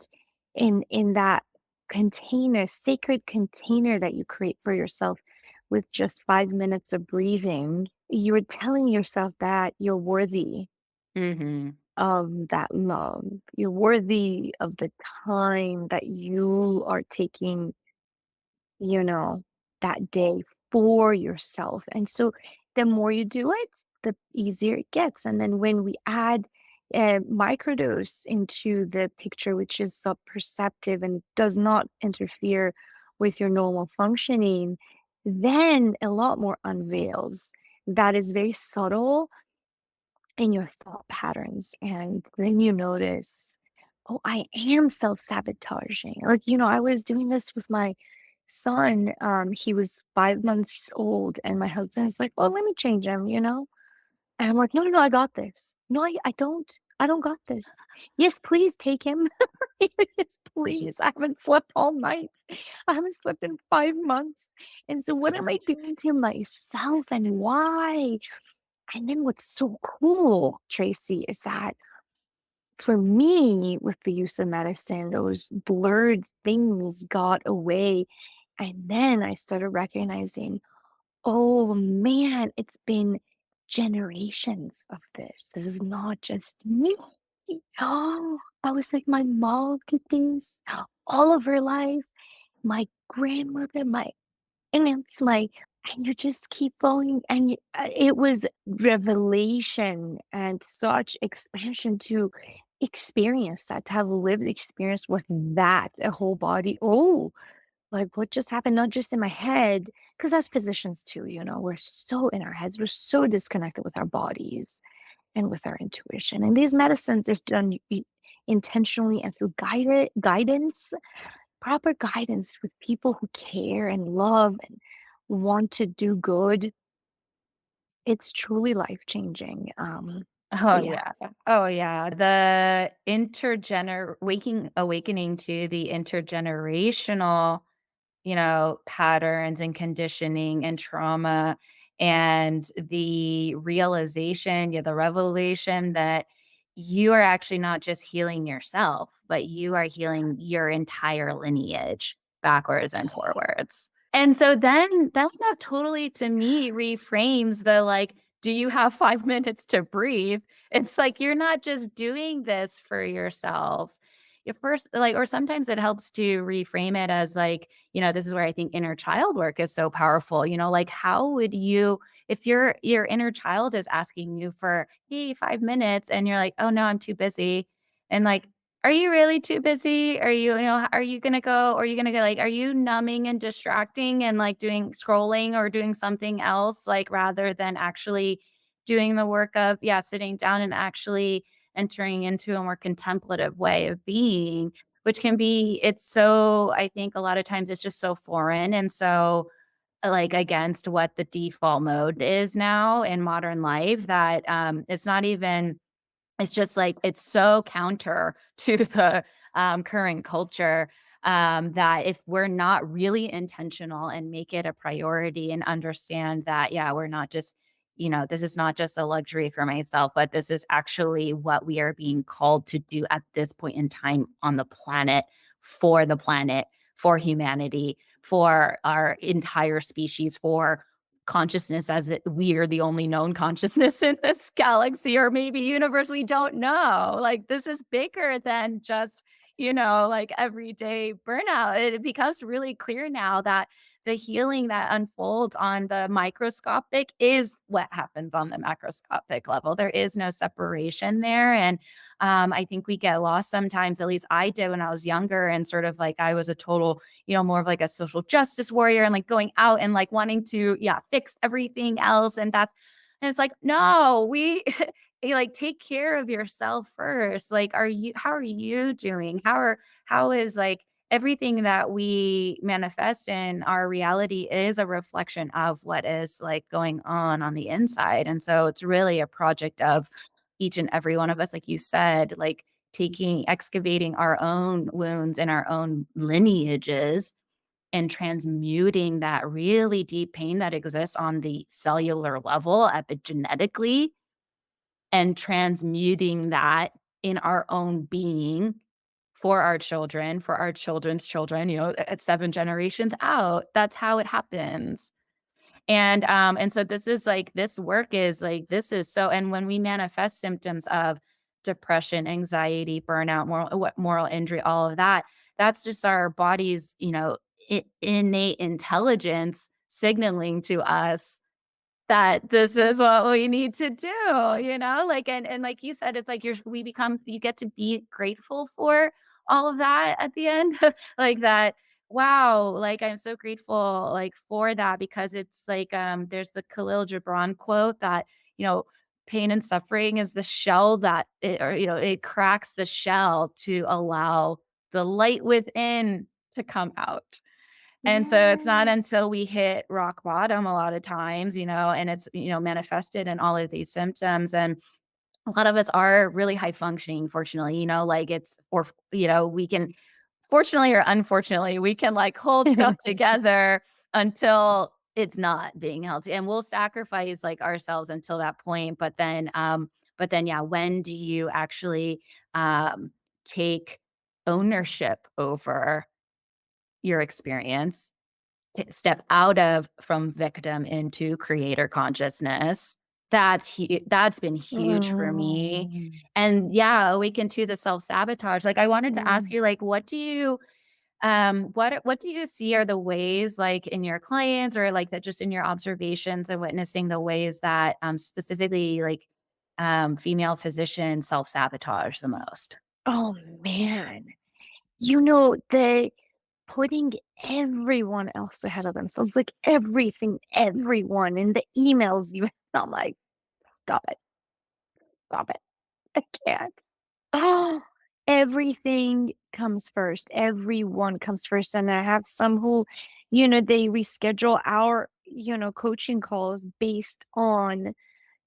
Speaker 2: in that container, sacred container that you create for yourself with just 5 minutes of breathing, you're telling yourself that you're worthy
Speaker 1: Mhm.
Speaker 2: of that love. You're worthy of the time that you are taking, you know, that day for yourself. And so the more you do it, the easier it gets. And then when we add a microdose into the picture, which is sub-perceptive and does not interfere with your normal functioning, then a lot more unveils. That is very subtle in your thought patterns. And then you notice, oh, I am self-sabotaging. Like, I was doing this with my son. He was 5 months old, and my husband's like, well, let me change him. And I'm like, no, no, no, I got this. No, I don't. I don't got this. Yes, please take him. Yes, please. I haven't slept all night. I haven't slept in 5 months. And so what am I doing to myself and why? And then what's so cool, Tracy, is that for me, with the use of medicine, those blurred things got away. And then I started recognizing, oh man, it's been generations of this. This is not just me. Oh, I was like, my mom did this all of her life. My grandmother, my aunts, and you just keep going. And it was revelation and such expansion to experience that, to have a lived experience with that, a whole body. Oh, like what just happened, not just in my head, because as physicians too, we're so in our heads, we're so disconnected with our bodies and with our intuition. And these medicines is done intentionally and through guidance, proper guidance with people who care and love and want to do good, it's truly life changing. So
Speaker 1: Oh
Speaker 2: yeah.
Speaker 1: yeah. Oh yeah. The awakening to the intergenerational, patterns and conditioning and trauma, and the realization, the revelation that you are actually not just healing yourself, but you are healing your entire lineage backwards and forwards. And so then that totally to me reframes the like, do you have 5 minutes to breathe? It's like you're not just doing this for yourself. You first like, or sometimes it helps to reframe it as like, this is where I think inner child work is so powerful. Like how would you, if your inner child is asking you for, hey, 5 minutes, and you're like, oh no, I'm too busy. And like, are you really too busy? Are you, are you gonna go, or are you gonna go like, are you numbing and distracting and like doing scrolling or doing something else, like rather than actually doing the work of, yeah, sitting down and actually entering into a more contemplative way of being, which can be, it's so, I think a lot of times it's just so foreign and so like against what the default mode is now in modern life that it's not even, it's just like it's so counter to the current culture that if we're not really intentional and make it a priority and understand that, yeah, we're not just, this is not just a luxury for myself, but this is actually what we are being called to do at this point in time on the planet, for humanity, for our entire species, for consciousness as we are the only known consciousness in this galaxy or maybe universe. We don't know. Like this is bigger than just, like everyday burnout. It becomes really clear now that the healing that unfolds on the microscopic is what happens on the macroscopic level. There is no separation there. And I think we get lost sometimes, at least I did when I was younger, and sort of like I was a total, more of like a social justice warrior and like going out and like wanting to, yeah, fix everything else. And it's like, no, we you like take care of yourself first. Like, how are you doing? How is like everything that we manifest in our reality is a reflection of what is like going on the inside. And so it's really a project of each and every one of us, like you said, like excavating our own wounds and our own lineages and transmuting that really deep pain that exists on the cellular level epigenetically and transmuting that in our own being for our children, for our children's children, at 7 generations out. That's how it happens. And so this is like this work is like this is so, and when we manifest symptoms of depression, anxiety, burnout, moral injury, all of that, that's just our body's, innate intelligence signaling to us that this is what we need to do, like, and like you said, it's like you get to be grateful for all of that at the end, like that. Wow, like I'm so grateful like for that because it's like there's the Khalil Gibran quote that, pain and suffering is the shell that it cracks the shell to allow the light within to come out. And so it's not
Speaker 2: Yes.
Speaker 1: until we hit rock bottom a lot of times, and it's, manifested in all of these symptoms. And a lot of us are really high functioning, fortunately, like it's, or, we can, fortunately or unfortunately, we can like hold stuff together until it's not being held. And we'll sacrifice like ourselves until that point. But then, yeah, when do you actually take ownership over your experience? Step out of from victim into creator consciousness. That's been huge for me.
Speaker 2: Mm,
Speaker 1: And yeah, awaken to the self-sabotage. Like I wanted to ask
Speaker 2: mm.
Speaker 1: you, like, what do you see are the ways, like in your clients or like that just in your observations and witnessing the ways that specifically like female physicians self-sabotage the most?
Speaker 2: Oh man. The putting everyone else ahead of themselves, like everything, everyone in the emails you I'm like, stop it, stop it. I can't. Oh, everything comes first. Everyone comes first. And I have some who, they reschedule our, coaching calls based on,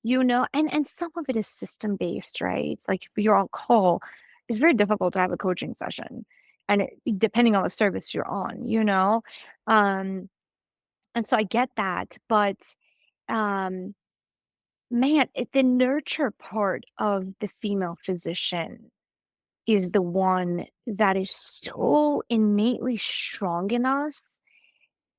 Speaker 2: and some of it is system based, right? It's like if you're on call, it's very difficult to have a coaching session. And depending on the service you're on, Um, and so I get that. But um, man, the nurture part of the female physician is the one that is so innately strong in us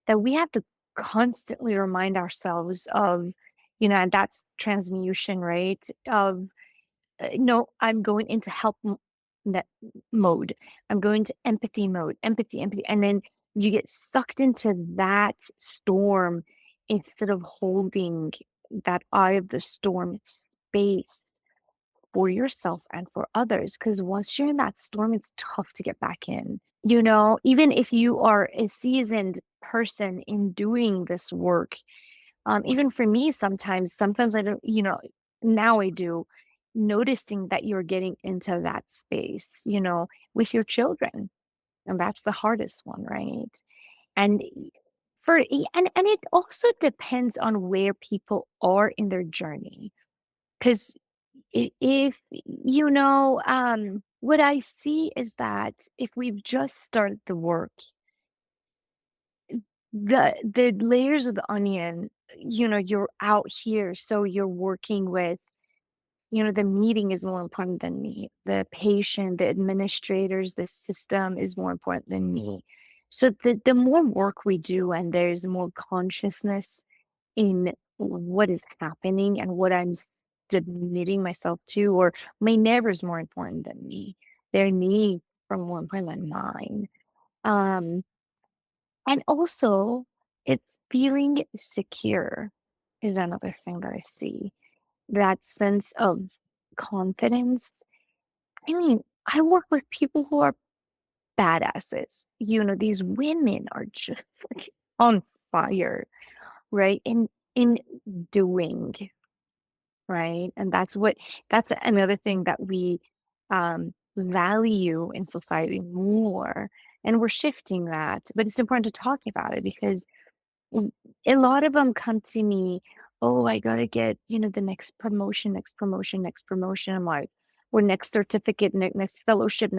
Speaker 2: that we have to constantly remind ourselves of, and that's transmutation, right? Of no, I'm going into net mode. I'm going to empathy mode, empathy. And then you get sucked into that storm instead of holding that eye of the storm space for yourself and for others. Because once you're in that storm, it's tough to get back in. Even if you are a seasoned person in doing this work, even for me, sometimes I don't, now I do, noticing that you're getting into that space, with your children. And that's the hardest one, right? And and it also depends on where people are in their journey. Because if, what I see is that if we've just started the work, the layers of the onion, you're out here, so you're working with, the meeting is more important than me. The patient, the administrators, the system is more important than me. So the more work we do and there's more consciousness in what is happening and what I'm submitting myself to, or my neighbor is more important than me. Their needs are more important than mine. Um, and also, it's feeling secure is another thing that I see. That sense of confidence. I mean, I work with people who are badasses. These women are just like on fire, right? In doing, right? And that's another thing that we value in society more. And we're shifting that. But it's important to talk about it because Mm, a lot of them come to me, "Oh, I gotta get, the next promotion, next promotion, next promotion." I'm like, "Or next certificate, next fellowship,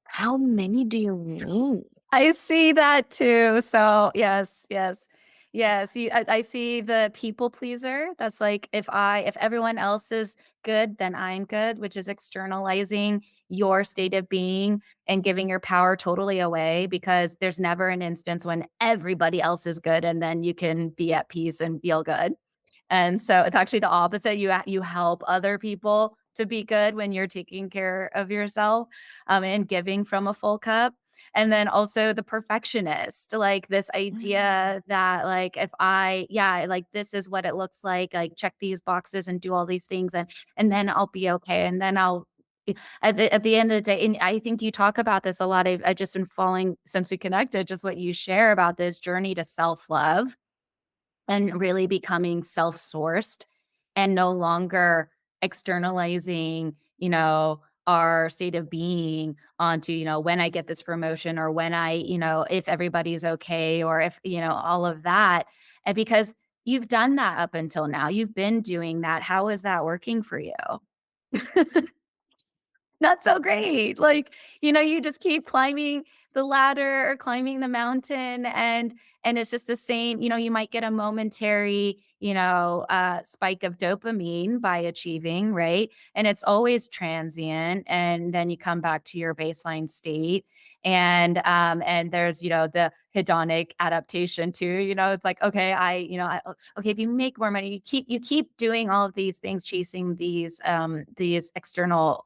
Speaker 2: how many do you need?"
Speaker 1: I see that too. So yes, yes, yes. I see the people pleaser. That's like if everyone else is good, then I'm good, which is externalizing your state of being and giving your power totally away because there's never an instance when everybody else is good and then you can be at peace and feel good. And so it's actually the opposite. You help other people to be good when you're taking care of yourself, and giving from a full cup. And then also the perfectionist, like this
Speaker 2: Mm.
Speaker 1: idea that like if I yeah, like this is what it looks like check these boxes and do all these things and then I'll be okay. And then I'll at the end of the day, and I think you talk about this a lot. I've just been falling since we connected, just what you share about this journey to self-love and really becoming self-sourced and no longer externalizing, our state of being onto, when I get this promotion or when if everybody's okay or if, all of that. And because you've done that up until now, you've been doing that. How is that working for you? Not so great. Like, you just keep climbing the ladder or climbing the mountain and it's just the same, you might get a momentary, spike of dopamine by achieving, right? And it's always transient and then you come back to your baseline state and there's, the hedonic adaptation too, it's like okay, okay, if you make more money, you keep doing all of these things, chasing these external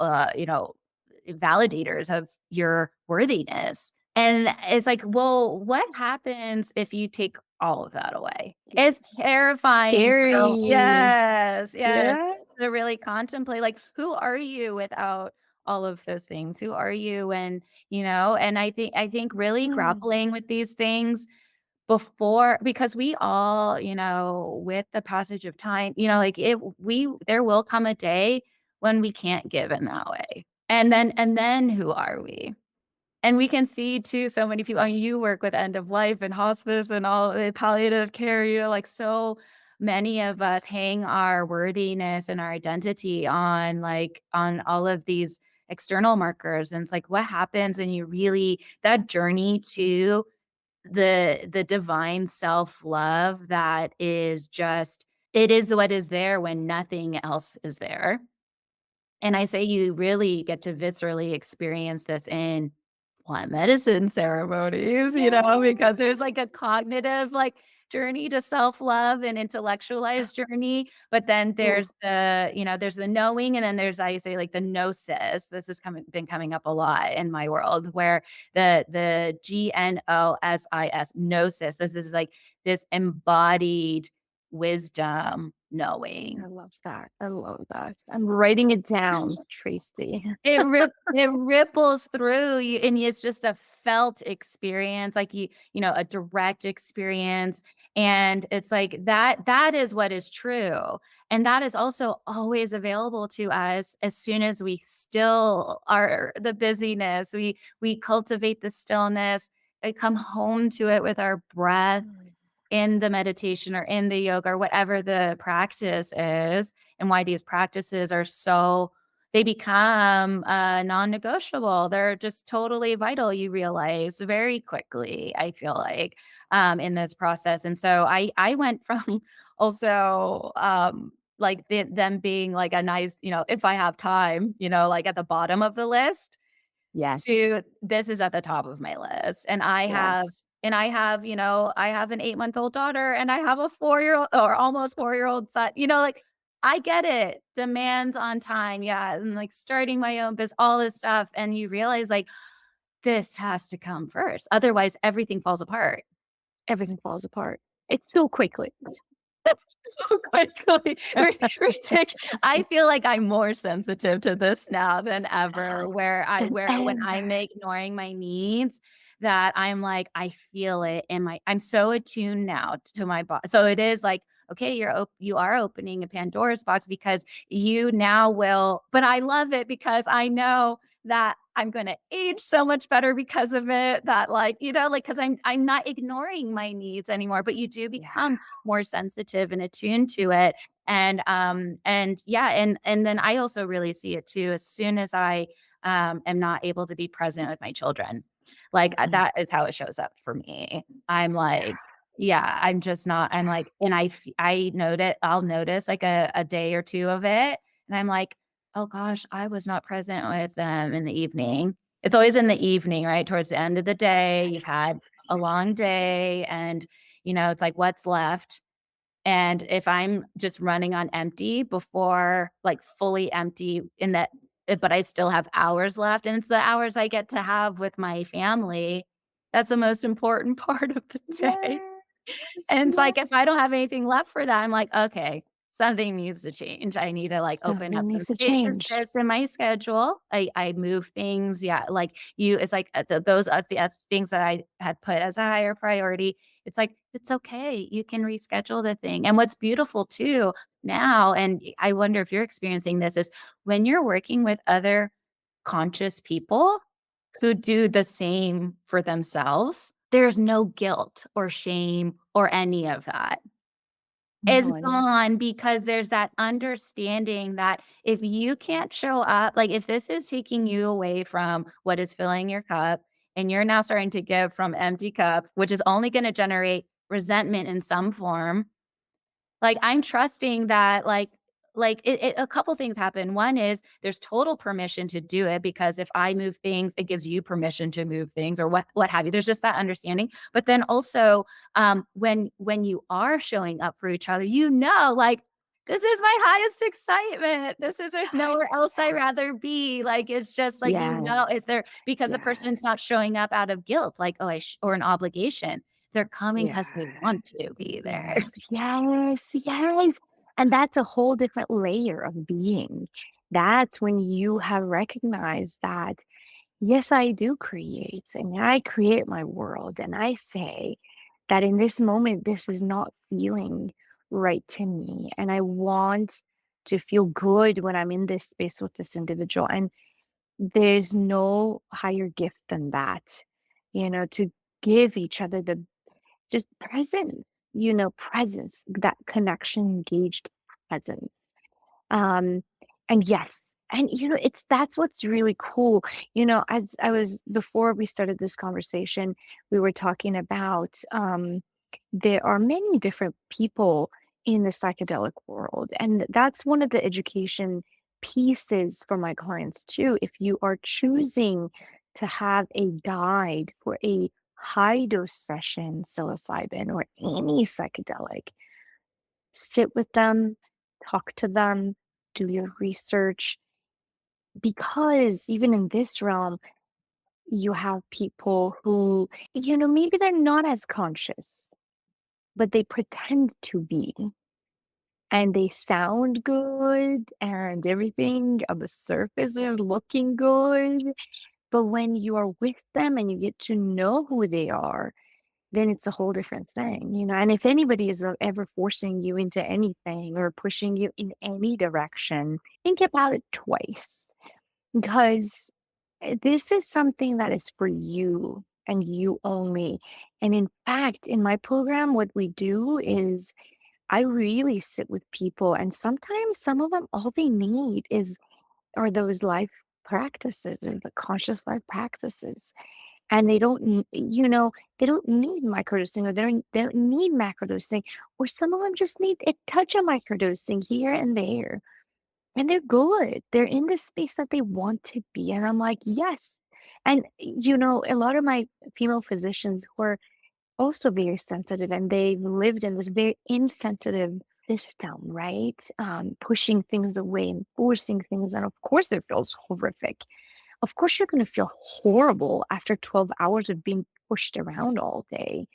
Speaker 1: validators of your worthiness. And it's like, well, what happens if you take all of that away? It's terrifying. So
Speaker 2: Scary.
Speaker 1: yes,
Speaker 2: Yeah.
Speaker 1: to really contemplate, like, who are you without all of those things? Who are you? And I think really
Speaker 2: Mm.
Speaker 1: grappling with these things before, because we all, with the passage of time, like there will come a day when we can't give in that way. And then who are we? And we can see too, so many people, you work with end of life and hospice and all the palliative care, like so many of us hang our worthiness and our identity on all of these external markers. And it's like, what happens when you really, that journey to the divine self-love that is just, it is what is there when nothing else is there. And I say you really get to viscerally experience this in plant medicine ceremonies, because there's like a cognitive journey to self-love and intellectualized journey, but then
Speaker 2: Ooh,
Speaker 1: there's the knowing, and then there's, I say, like the gnosis. This has been coming up a lot in my world, where the gnosis, gnosis, this is like this embodied wisdom knowing.
Speaker 2: I love that. I love that. I'm writing it down, Tracy.
Speaker 1: It ripples through you, and it's just a felt experience, like a direct experience. And it's like that is what is true. And that is also always available to us as soon as we still are the busyness. We cultivate the stillness, come home to it with our breath
Speaker 2: Mm.
Speaker 1: in the meditation or in the yoga or whatever the practice is, and why these practices are so, they become non-negotiable. They're just totally vital, you realize very quickly, I feel like, in this process. And so I went from also them being like a nice, if I have time, like at the bottom of the list,
Speaker 2: Yes.
Speaker 1: to this is at the top of my list. And I have
Speaker 2: Yes.
Speaker 1: and I have, I have an 8-month-old daughter, and I have a 4-year-old or almost 4-year-old son. I get it. Demands on time. Yeah. And like starting my own business, all this stuff. And you realize like this has to come first. Otherwise, everything falls apart.
Speaker 2: Everything falls apart. It's so quickly.
Speaker 1: Quickly. I feel like I'm more sensitive to this now than ever,
Speaker 2: Than
Speaker 1: where when I'm
Speaker 2: ever.
Speaker 1: ignoring my needs, that I'm like, I feel it in I'm so attuned now to my body. So it is like, okay, you are opening a Pandora's box, because you now will, but I love it because I know that I'm going to age so much better because of it, that because I'm not ignoring my needs anymore, but you do
Speaker 2: Yeah.
Speaker 1: become more sensitive and attuned to it. And yeah, and then I also really see it too as soon as I am not able to be present with my children.
Speaker 2: Mm.
Speaker 1: That is how it shows up for me. I'm like, yeah, I'm just not, I'm like, and I notice, I'll notice like a day or two of it, and I'm like, oh gosh, I was not present with them in the evening. It's always in the evening, right? Towards the end of the day, you've had a long day, and it's like, what's left? And if I'm just running on empty before, like fully empty in that, but I still have hours left, and it's the hours I get to have with my family, that's the most important part of the day.
Speaker 2: Yes.
Speaker 1: And it's
Speaker 2: Yes.
Speaker 1: like, if I don't have anything left for that, I'm like, okay, something needs to change. I need to like open
Speaker 2: Something
Speaker 1: up some
Speaker 2: needs to change.
Speaker 1: spaciousness in my schedule. I move things. Yeah. Like it's like those are the things that I had put as a higher priority. It's like, it's okay. You can reschedule the thing. And what's beautiful too now, and I wonder if you're experiencing this, is when you're working with other conscious people who do the same for themselves, there's no guilt or shame or any of that. It's
Speaker 2: None.
Speaker 1: gone, because there's that understanding that if you can't show up, like if this is taking you away from what is filling your cup, and you're now starting to give from empty cup, which is only going to generate resentment in some form, like, I'm trusting that, a couple things happen. One is there's total permission to do it, because if I move things, it gives you permission to move things, or what have you. There's just that understanding. But then also, when you are showing up for each other, like, this is my highest excitement. There's nowhere else I'd rather be. Like, it's just like, it's
Speaker 2: Yes.
Speaker 1: there because the
Speaker 2: Yes.
Speaker 1: person's not showing up out of guilt, like, oh, or an obligation. They're coming because they want
Speaker 2: Yes.
Speaker 1: to be there.
Speaker 2: Yes. Yes. Yes. And that's a whole different layer of being. That's when you have recognized that, yes, I do create, and I create my world. And I say that in this moment, this is not feeling right to me. And I want to feel good when I'm in this space with this individual. And there's no higher gift than that, to give each other the just presence, presence, that connection, engaged presence. Um, and yes, and that's what's really cool. As I was before we started this conversation, we were talking about there are many different people in the psychedelic world, and that's one of the education pieces for my clients too. If you are choosing to have a guide for a high dose session, psilocybin or any psychedelic, sit with them, talk to them, do your research, because even in this realm, you have people who, maybe they're not as conscious, but they pretend to be. And they sound good and everything on the surface is looking good. But when you are with them and you get to know who they are, then it's a whole different thing. And if anybody is ever forcing you into anything or pushing you in any direction, think about it twice, because this is something that is for you and you only. And in fact, in my program, what we do is I really sit with people, and sometimes some of them, all they need are those life practices or the conscious life practices. And they don't need microdosing, or they don't need macrodosing, or some of them just need a touch of microdosing here and there. And they're good. They're in the space that they want to be. And I'm like, yes. And, a lot of my female physicians who are also very sensitive, and they've lived in this very insensitive system, right? Pushing things away and forcing things. And of course, it feels horrific. Of course, you're going to feel horrible after 12 hours of being pushed around all day,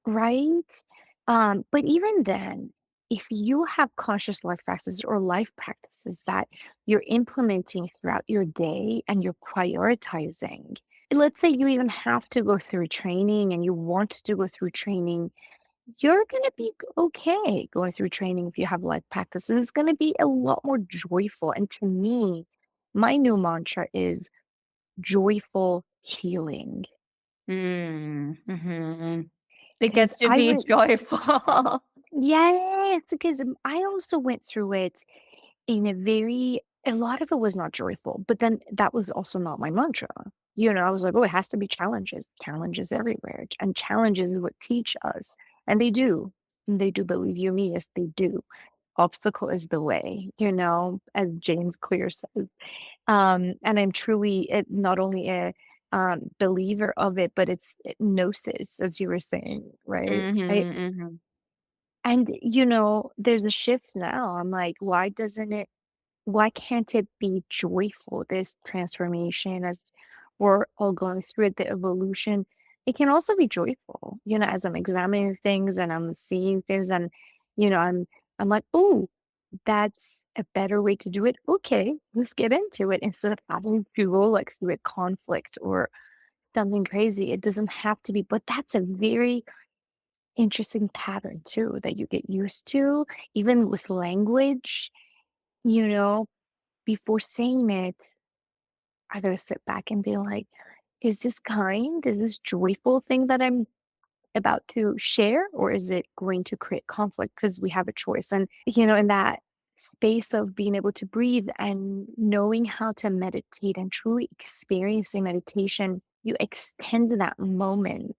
Speaker 2: right? But even then, if you have conscious life practices or life practices that you're implementing throughout your day and you're prioritizing, let's say you even have to go through training and you want to go through training, you're going to be okay going through training if you have life practices. It's going to be a lot more joyful. And to me, my new mantra is joyful healing.
Speaker 1: Mm-hmm. It
Speaker 2: Because
Speaker 1: gets to be joyful.
Speaker 2: yes, because I also went through it in a lot of it was not joyful, but then that was also not my mantra. I was like, oh, it has to be challenges everywhere. And challenges is what teach us. And they do. And they do, believe you me, yes, they do. Obstacle is the way, as James Clear says. And I'm truly not only a believer of it, but it's gnosis, as you were saying, right?
Speaker 1: Mm-hmm, mm-hmm.
Speaker 2: And there's a shift now. I'm like, why can't it be joyful, this transformation, as we're all going through it, the evolution? It can also be joyful, as I'm examining things and I'm seeing things, and I'm like, oh, that's a better way to do it. Okay, let's get into it, instead of having to go like through a conflict or something crazy. It doesn't have to be, but that's a very interesting pattern too that you get used to, even with language, you know, before saying it, I gotta sit back and be like, is this kind? Is this joyful thing that I'm about to share? Or is it going to create conflict? Because we have a choice. And, in that space of being able to breathe and knowing how to meditate and truly experiencing meditation, you extend that moment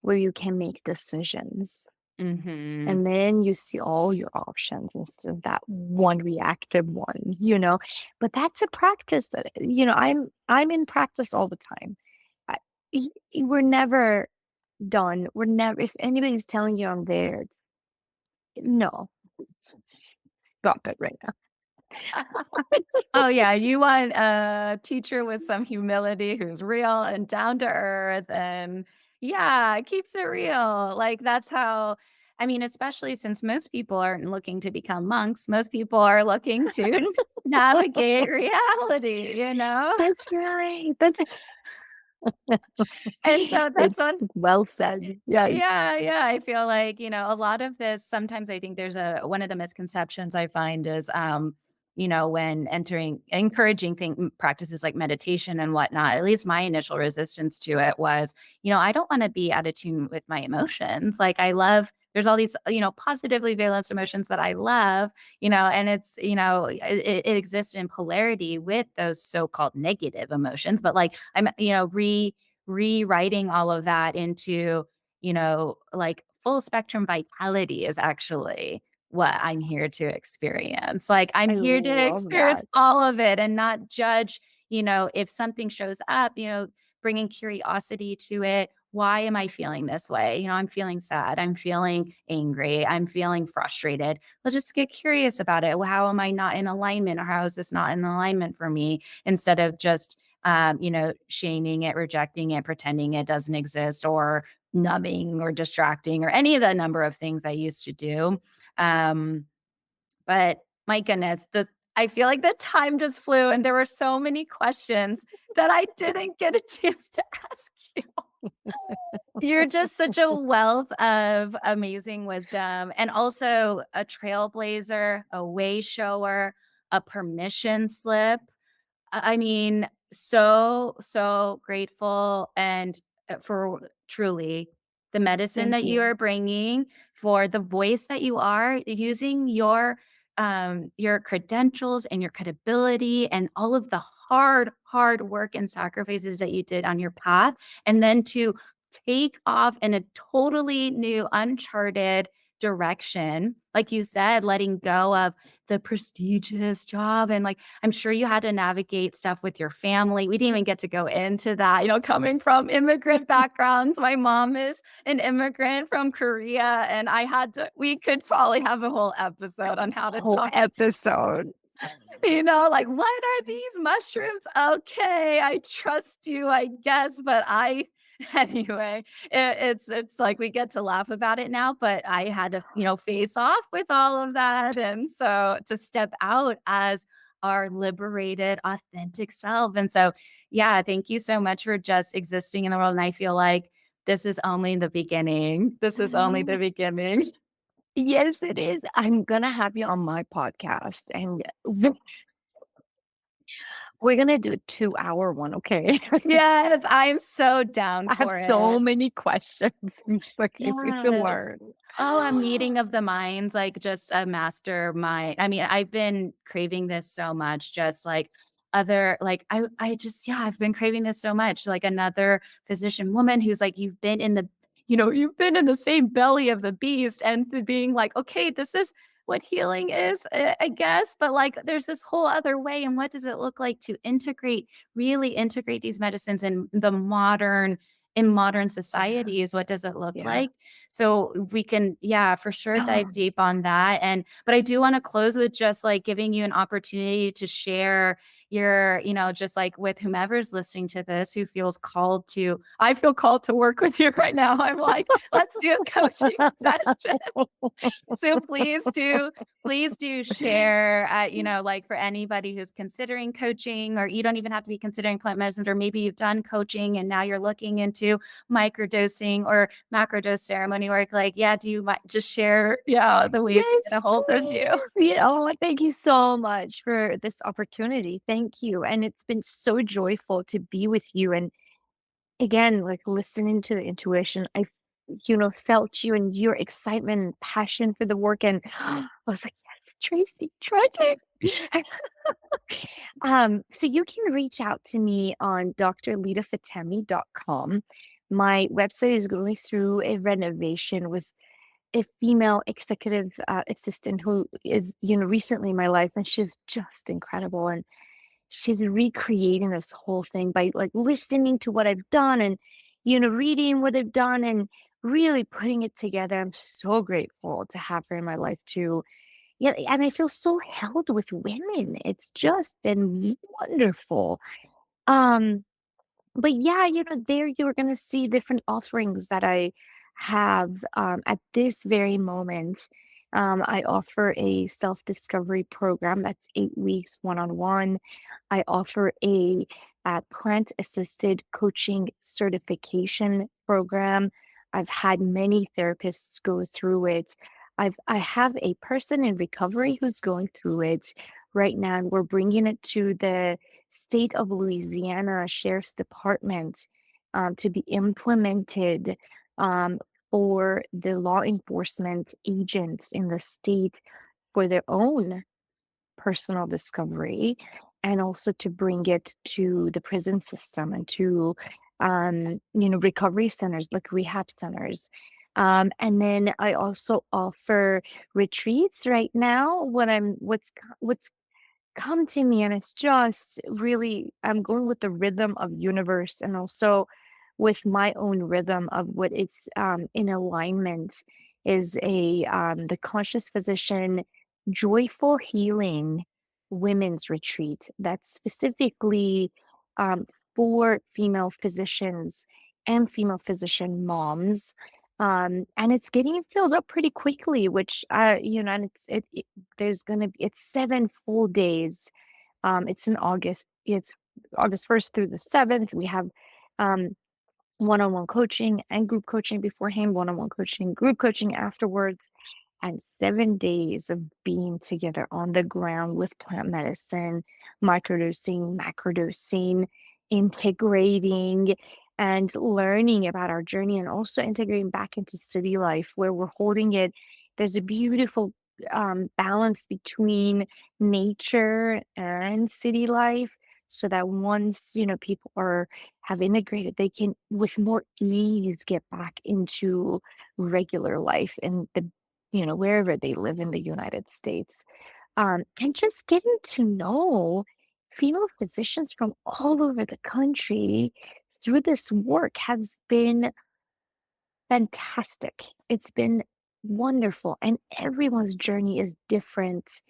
Speaker 2: where you can make decisions.
Speaker 1: Mm-hmm.
Speaker 2: And then you see all your options instead of that one reactive one. But that's a practice that, I'm in practice all the time. I, we're never done. We're never, if anybody's telling you I'm there, no, stop it right now.
Speaker 1: Oh, yeah, you want a teacher with some humility who's real and down to earth and yeah, keeps it real. Like, that's how I mean, especially since most people aren't looking to become monks, most people are looking to navigate reality, you know?
Speaker 2: That's right. That's
Speaker 1: And so that's
Speaker 2: it's
Speaker 1: one
Speaker 2: well said. Yes.
Speaker 1: yeah, yeah, I feel like, a lot of this sometimes I think there's one of the misconceptions I find is, when encouraging practices like meditation and whatnot, at least my initial resistance to it was, I don't want to be out of tune with my emotions. Like there's all these, positively valenced emotions that I love, and it's, it exists in polarity with those so-called negative emotions. But like I'm, rewriting all of that into, like full spectrum vitality is actually what I'm here to experience. Like I'm
Speaker 2: I
Speaker 1: here to
Speaker 2: love
Speaker 1: experience
Speaker 2: that.
Speaker 1: all of it and not judge, if something shows up, bringing curiosity to it. Why am I feeling this way? I'm feeling sad. I'm feeling angry. I'm feeling frustrated. Let's just get curious about it. Well, how am I not in alignment, or how is this not in alignment for me? Instead of just, shaming it, rejecting it, pretending it doesn't exist, or numbing or distracting, or any of the number of things I used to do. Um, but my goodness, I feel like the time just flew and there were so many questions that I didn't get a chance to ask you. You're just such a wealth of amazing wisdom, and also a trailblazer, a way shower, a permission slip. I mean, so grateful, and for truly the medicine
Speaker 2: Thank
Speaker 1: that you
Speaker 2: you.
Speaker 1: are bringing, for the voice that you are using, your credentials and your credibility and all of the hard work and sacrifices that you did on your path, and then to take off in a totally new, uncharted direction. Like you said, letting go of the prestigious job, and like I'm sure you had to navigate stuff with your family. We didn't even get to go into that, coming from immigrant backgrounds. My mom is an immigrant from Korea, and we could probably have a whole episode on how to
Speaker 2: Whole
Speaker 1: talk,
Speaker 2: episode.
Speaker 1: like, what are these mushrooms? Okay, I trust you, I guess, but anyway, it's like we get to laugh about it now, but I had to, face off with all of that. And so to step out as our liberated, authentic self. And so, yeah, thank you so much for just existing in the world. And I feel like this is only the beginning. This is only the beginning.
Speaker 2: Yes, it is. I'm gonna have you on my podcast, and we're gonna do a 2-hour one, okay?
Speaker 1: Yes, I'm so down
Speaker 2: I have
Speaker 1: for
Speaker 2: so
Speaker 1: it.
Speaker 2: many questions for you to
Speaker 1: Yes.
Speaker 2: learn.
Speaker 1: Oh, a meeting of the minds, like just a mastermind. I mean, I've been craving this so much, just like other, like, I just, yeah, I've been craving this so much. Like another physician woman who's like, you've been in the same belly of the beast, and to being like, okay, this is what healing is, I guess, but like there's this whole other way. And what does it look like to really integrate these medicines in modern
Speaker 2: Yeah,
Speaker 1: societies? What does it look
Speaker 2: yeah.
Speaker 1: like? So we can, yeah, for sure dive deep on that. But I do want to close with just like giving you an opportunity to share just like with whomever's listening to this who feels called to, I feel called to work with you right now. I'm like, let's do a coaching session. So please do share, like for anybody who's considering coaching, or you don't even have to be considering plant medicines, or maybe you've done coaching and now you're looking into microdosing or macrodose ceremony work. Like, yeah, do you just share, the ways to
Speaker 2: Yes,
Speaker 1: get a hold of you?
Speaker 2: please. Thank you so much for this opportunity. Thank you. And it's been so joyful to be with you. And again, like listening to the intuition, I, felt you and your excitement and passion for the work. And I was like, yes, Tracy, try to. So you can reach out to me on drlidafatemi.com. My website is going through a renovation with a female executive assistant who is, recently in my life, and she's just incredible. And she's recreating this whole thing by like listening to what I've done and, reading what I've done and really putting it together. I'm so grateful to have her in my life too. Yeah, and I feel so held with women. It's just been wonderful. Um, but yeah, there you're gonna see different offerings that I have at this very moment. I offer a self-discovery program that's 8 weeks one-on-one. I offer a plant-assisted coaching certification program. I've had many therapists go through it. I have a person in recovery who's going through it. right now, and we're bringing it to the state of Louisiana Sheriff's Department to be implemented um, for the law enforcement agents in the state for their own personal discovery, and also to bring it to the prison system and to recovery centers like rehab centers. And then I also offer retreats right now. What's come to me, and it's just really, I'm going with the rhythm of universe, and also with my own rhythm of what is in alignment, is a the conscious physician joyful healing women's retreat that's specifically um, for female physicians and female physician moms. And it's getting filled up pretty quickly, which and there's gonna be, it's 7 full days. It's in August. It's August 1st through the 7th. We have um one-on-one coaching and group coaching beforehand, one-on-one coaching, group coaching afterwards, and 7 days of being together on the ground with plant medicine, microdosing, macrodosing, integrating and learning about our journey, and also integrating back into city life where we're holding it. There's a beautiful balance between nature and city life, so that once people have integrated, they can with more ease get back into regular life in the wherever they live in the United States. And just getting to know female physicians from all over the country through this work has been fantastic. It's been wonderful, and everyone's journey is different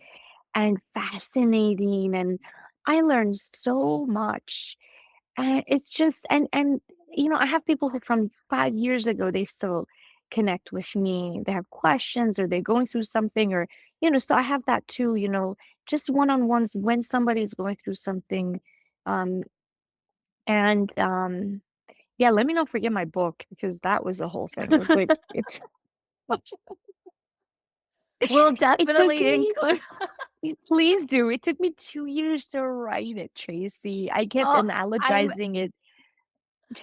Speaker 2: and fascinating, and I learned so much. And it's just, I have people who from 5 years ago, they still connect with me. They have questions, or they're going through something, or so I have that too, just one-on-ones when somebody is going through something. Um and Yeah, let me not forget my book, because that was a whole thing. It was like
Speaker 1: We'll
Speaker 2: it took
Speaker 1: definitely
Speaker 2: me
Speaker 1: include.
Speaker 2: please do. It took me 2 years to write it, Tracy. I kept
Speaker 1: Oh, I'm
Speaker 2: analogizing it.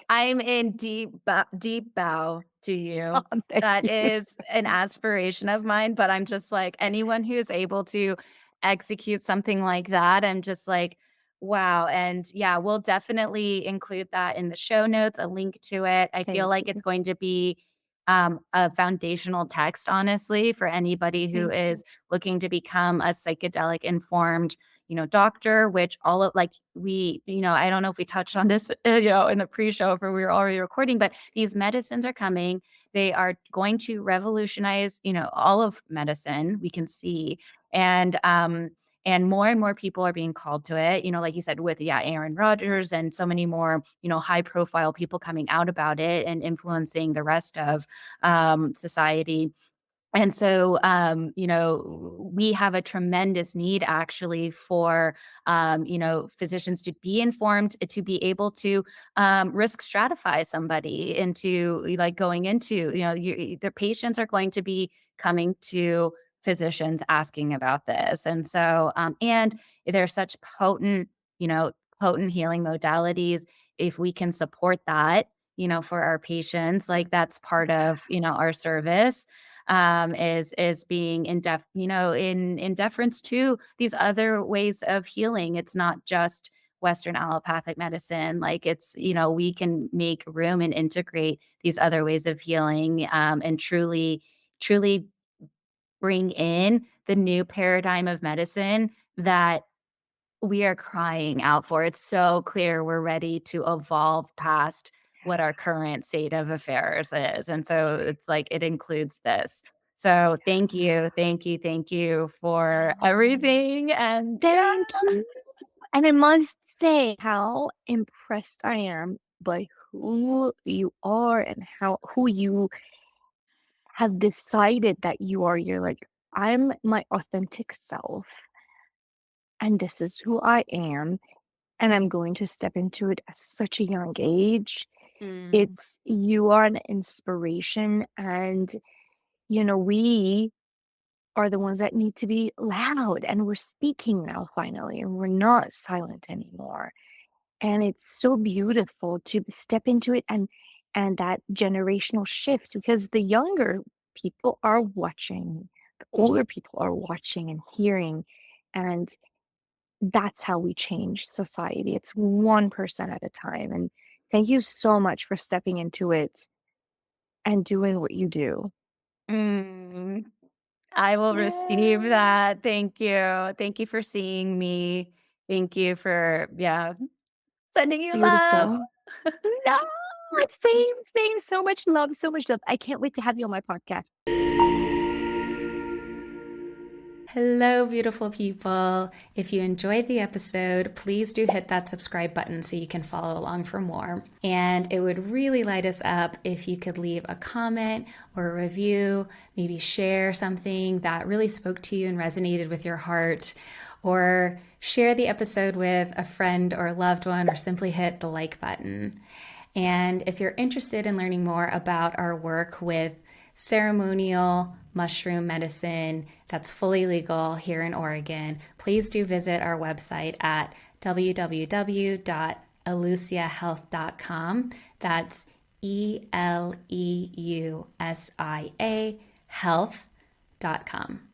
Speaker 1: I'm in deep bow to you.
Speaker 2: Thank
Speaker 1: That
Speaker 2: you.
Speaker 1: is an aspiration of mine, but I'm just like, anyone who is able to execute something like that, I'm just like, wow. And yeah, we'll definitely include that in the show notes, a link to it. I feel
Speaker 2: Thank
Speaker 1: like it's
Speaker 2: you.
Speaker 1: going to be a foundational text, honestly, for anybody who
Speaker 2: Thank you.
Speaker 1: is looking to become a psychedelic informed doctor, which all of like I don't know if we touched on this, in the pre-show if we were already recording, but these medicines are coming. They are going to revolutionize, all of medicine we can see. And more and more people are being called to it, like you said, with, Aaron Rodgers and so many more, high profile people coming out about it and influencing the rest of society. And so, we have a tremendous need actually for, physicians to be informed, to be able to risk stratify somebody into like going into, the patients are going to be coming to physicians asking about this. And so, and there's such you know, potent healing modalities. If we can support that, for our patients, like that's part of, our service, is being in deference to these other ways of healing. It's not just Western allopathic medicine. Like it's, we can make room and integrate these other ways of healing, and truly bring in the new paradigm of medicine that we are crying out for. It's so clear we're ready to evolve past what our current state of affairs is. And so it's like it includes this. So thank you for everything. And yeah.
Speaker 2: Thank you. And I must say how impressed I am by who you are, and how who you have decided that you are. You're like, I'm my authentic self, and this is who I am, and I'm going to step into it at such a young age.
Speaker 1: Mm,
Speaker 2: It's You are an inspiration, and we are the ones that need to be loud. And we're speaking now, finally, and we're not silent anymore. And it's so beautiful to step into it and that generational shift because the younger people are watching, the older people are watching and hearing. And that's how we change society. It's one person at a time. And thank you so much for stepping into it and doing what you do.
Speaker 1: Mm, I will receive
Speaker 2: Yeah.
Speaker 1: that. Thank you. Thank you for seeing me. Thank you for, yeah, sending you love.
Speaker 2: Beautiful. No, it's same. So much love, so much love. I can't wait to have you on my podcast.
Speaker 1: Hello, beautiful people. If you enjoyed the episode, please do hit that subscribe button so you can follow along for more. And it would really light us up if you could leave a comment or a review, maybe share something that really spoke to you and resonated with your heart, or share the episode with a friend or loved one, or simply hit the like button. And if you're interested in learning more about our work with ceremonial mushroom medicine that's fully legal here in Oregon, please do visit our website at www.eleusiahealth.com. That's ELEUSIA health.com.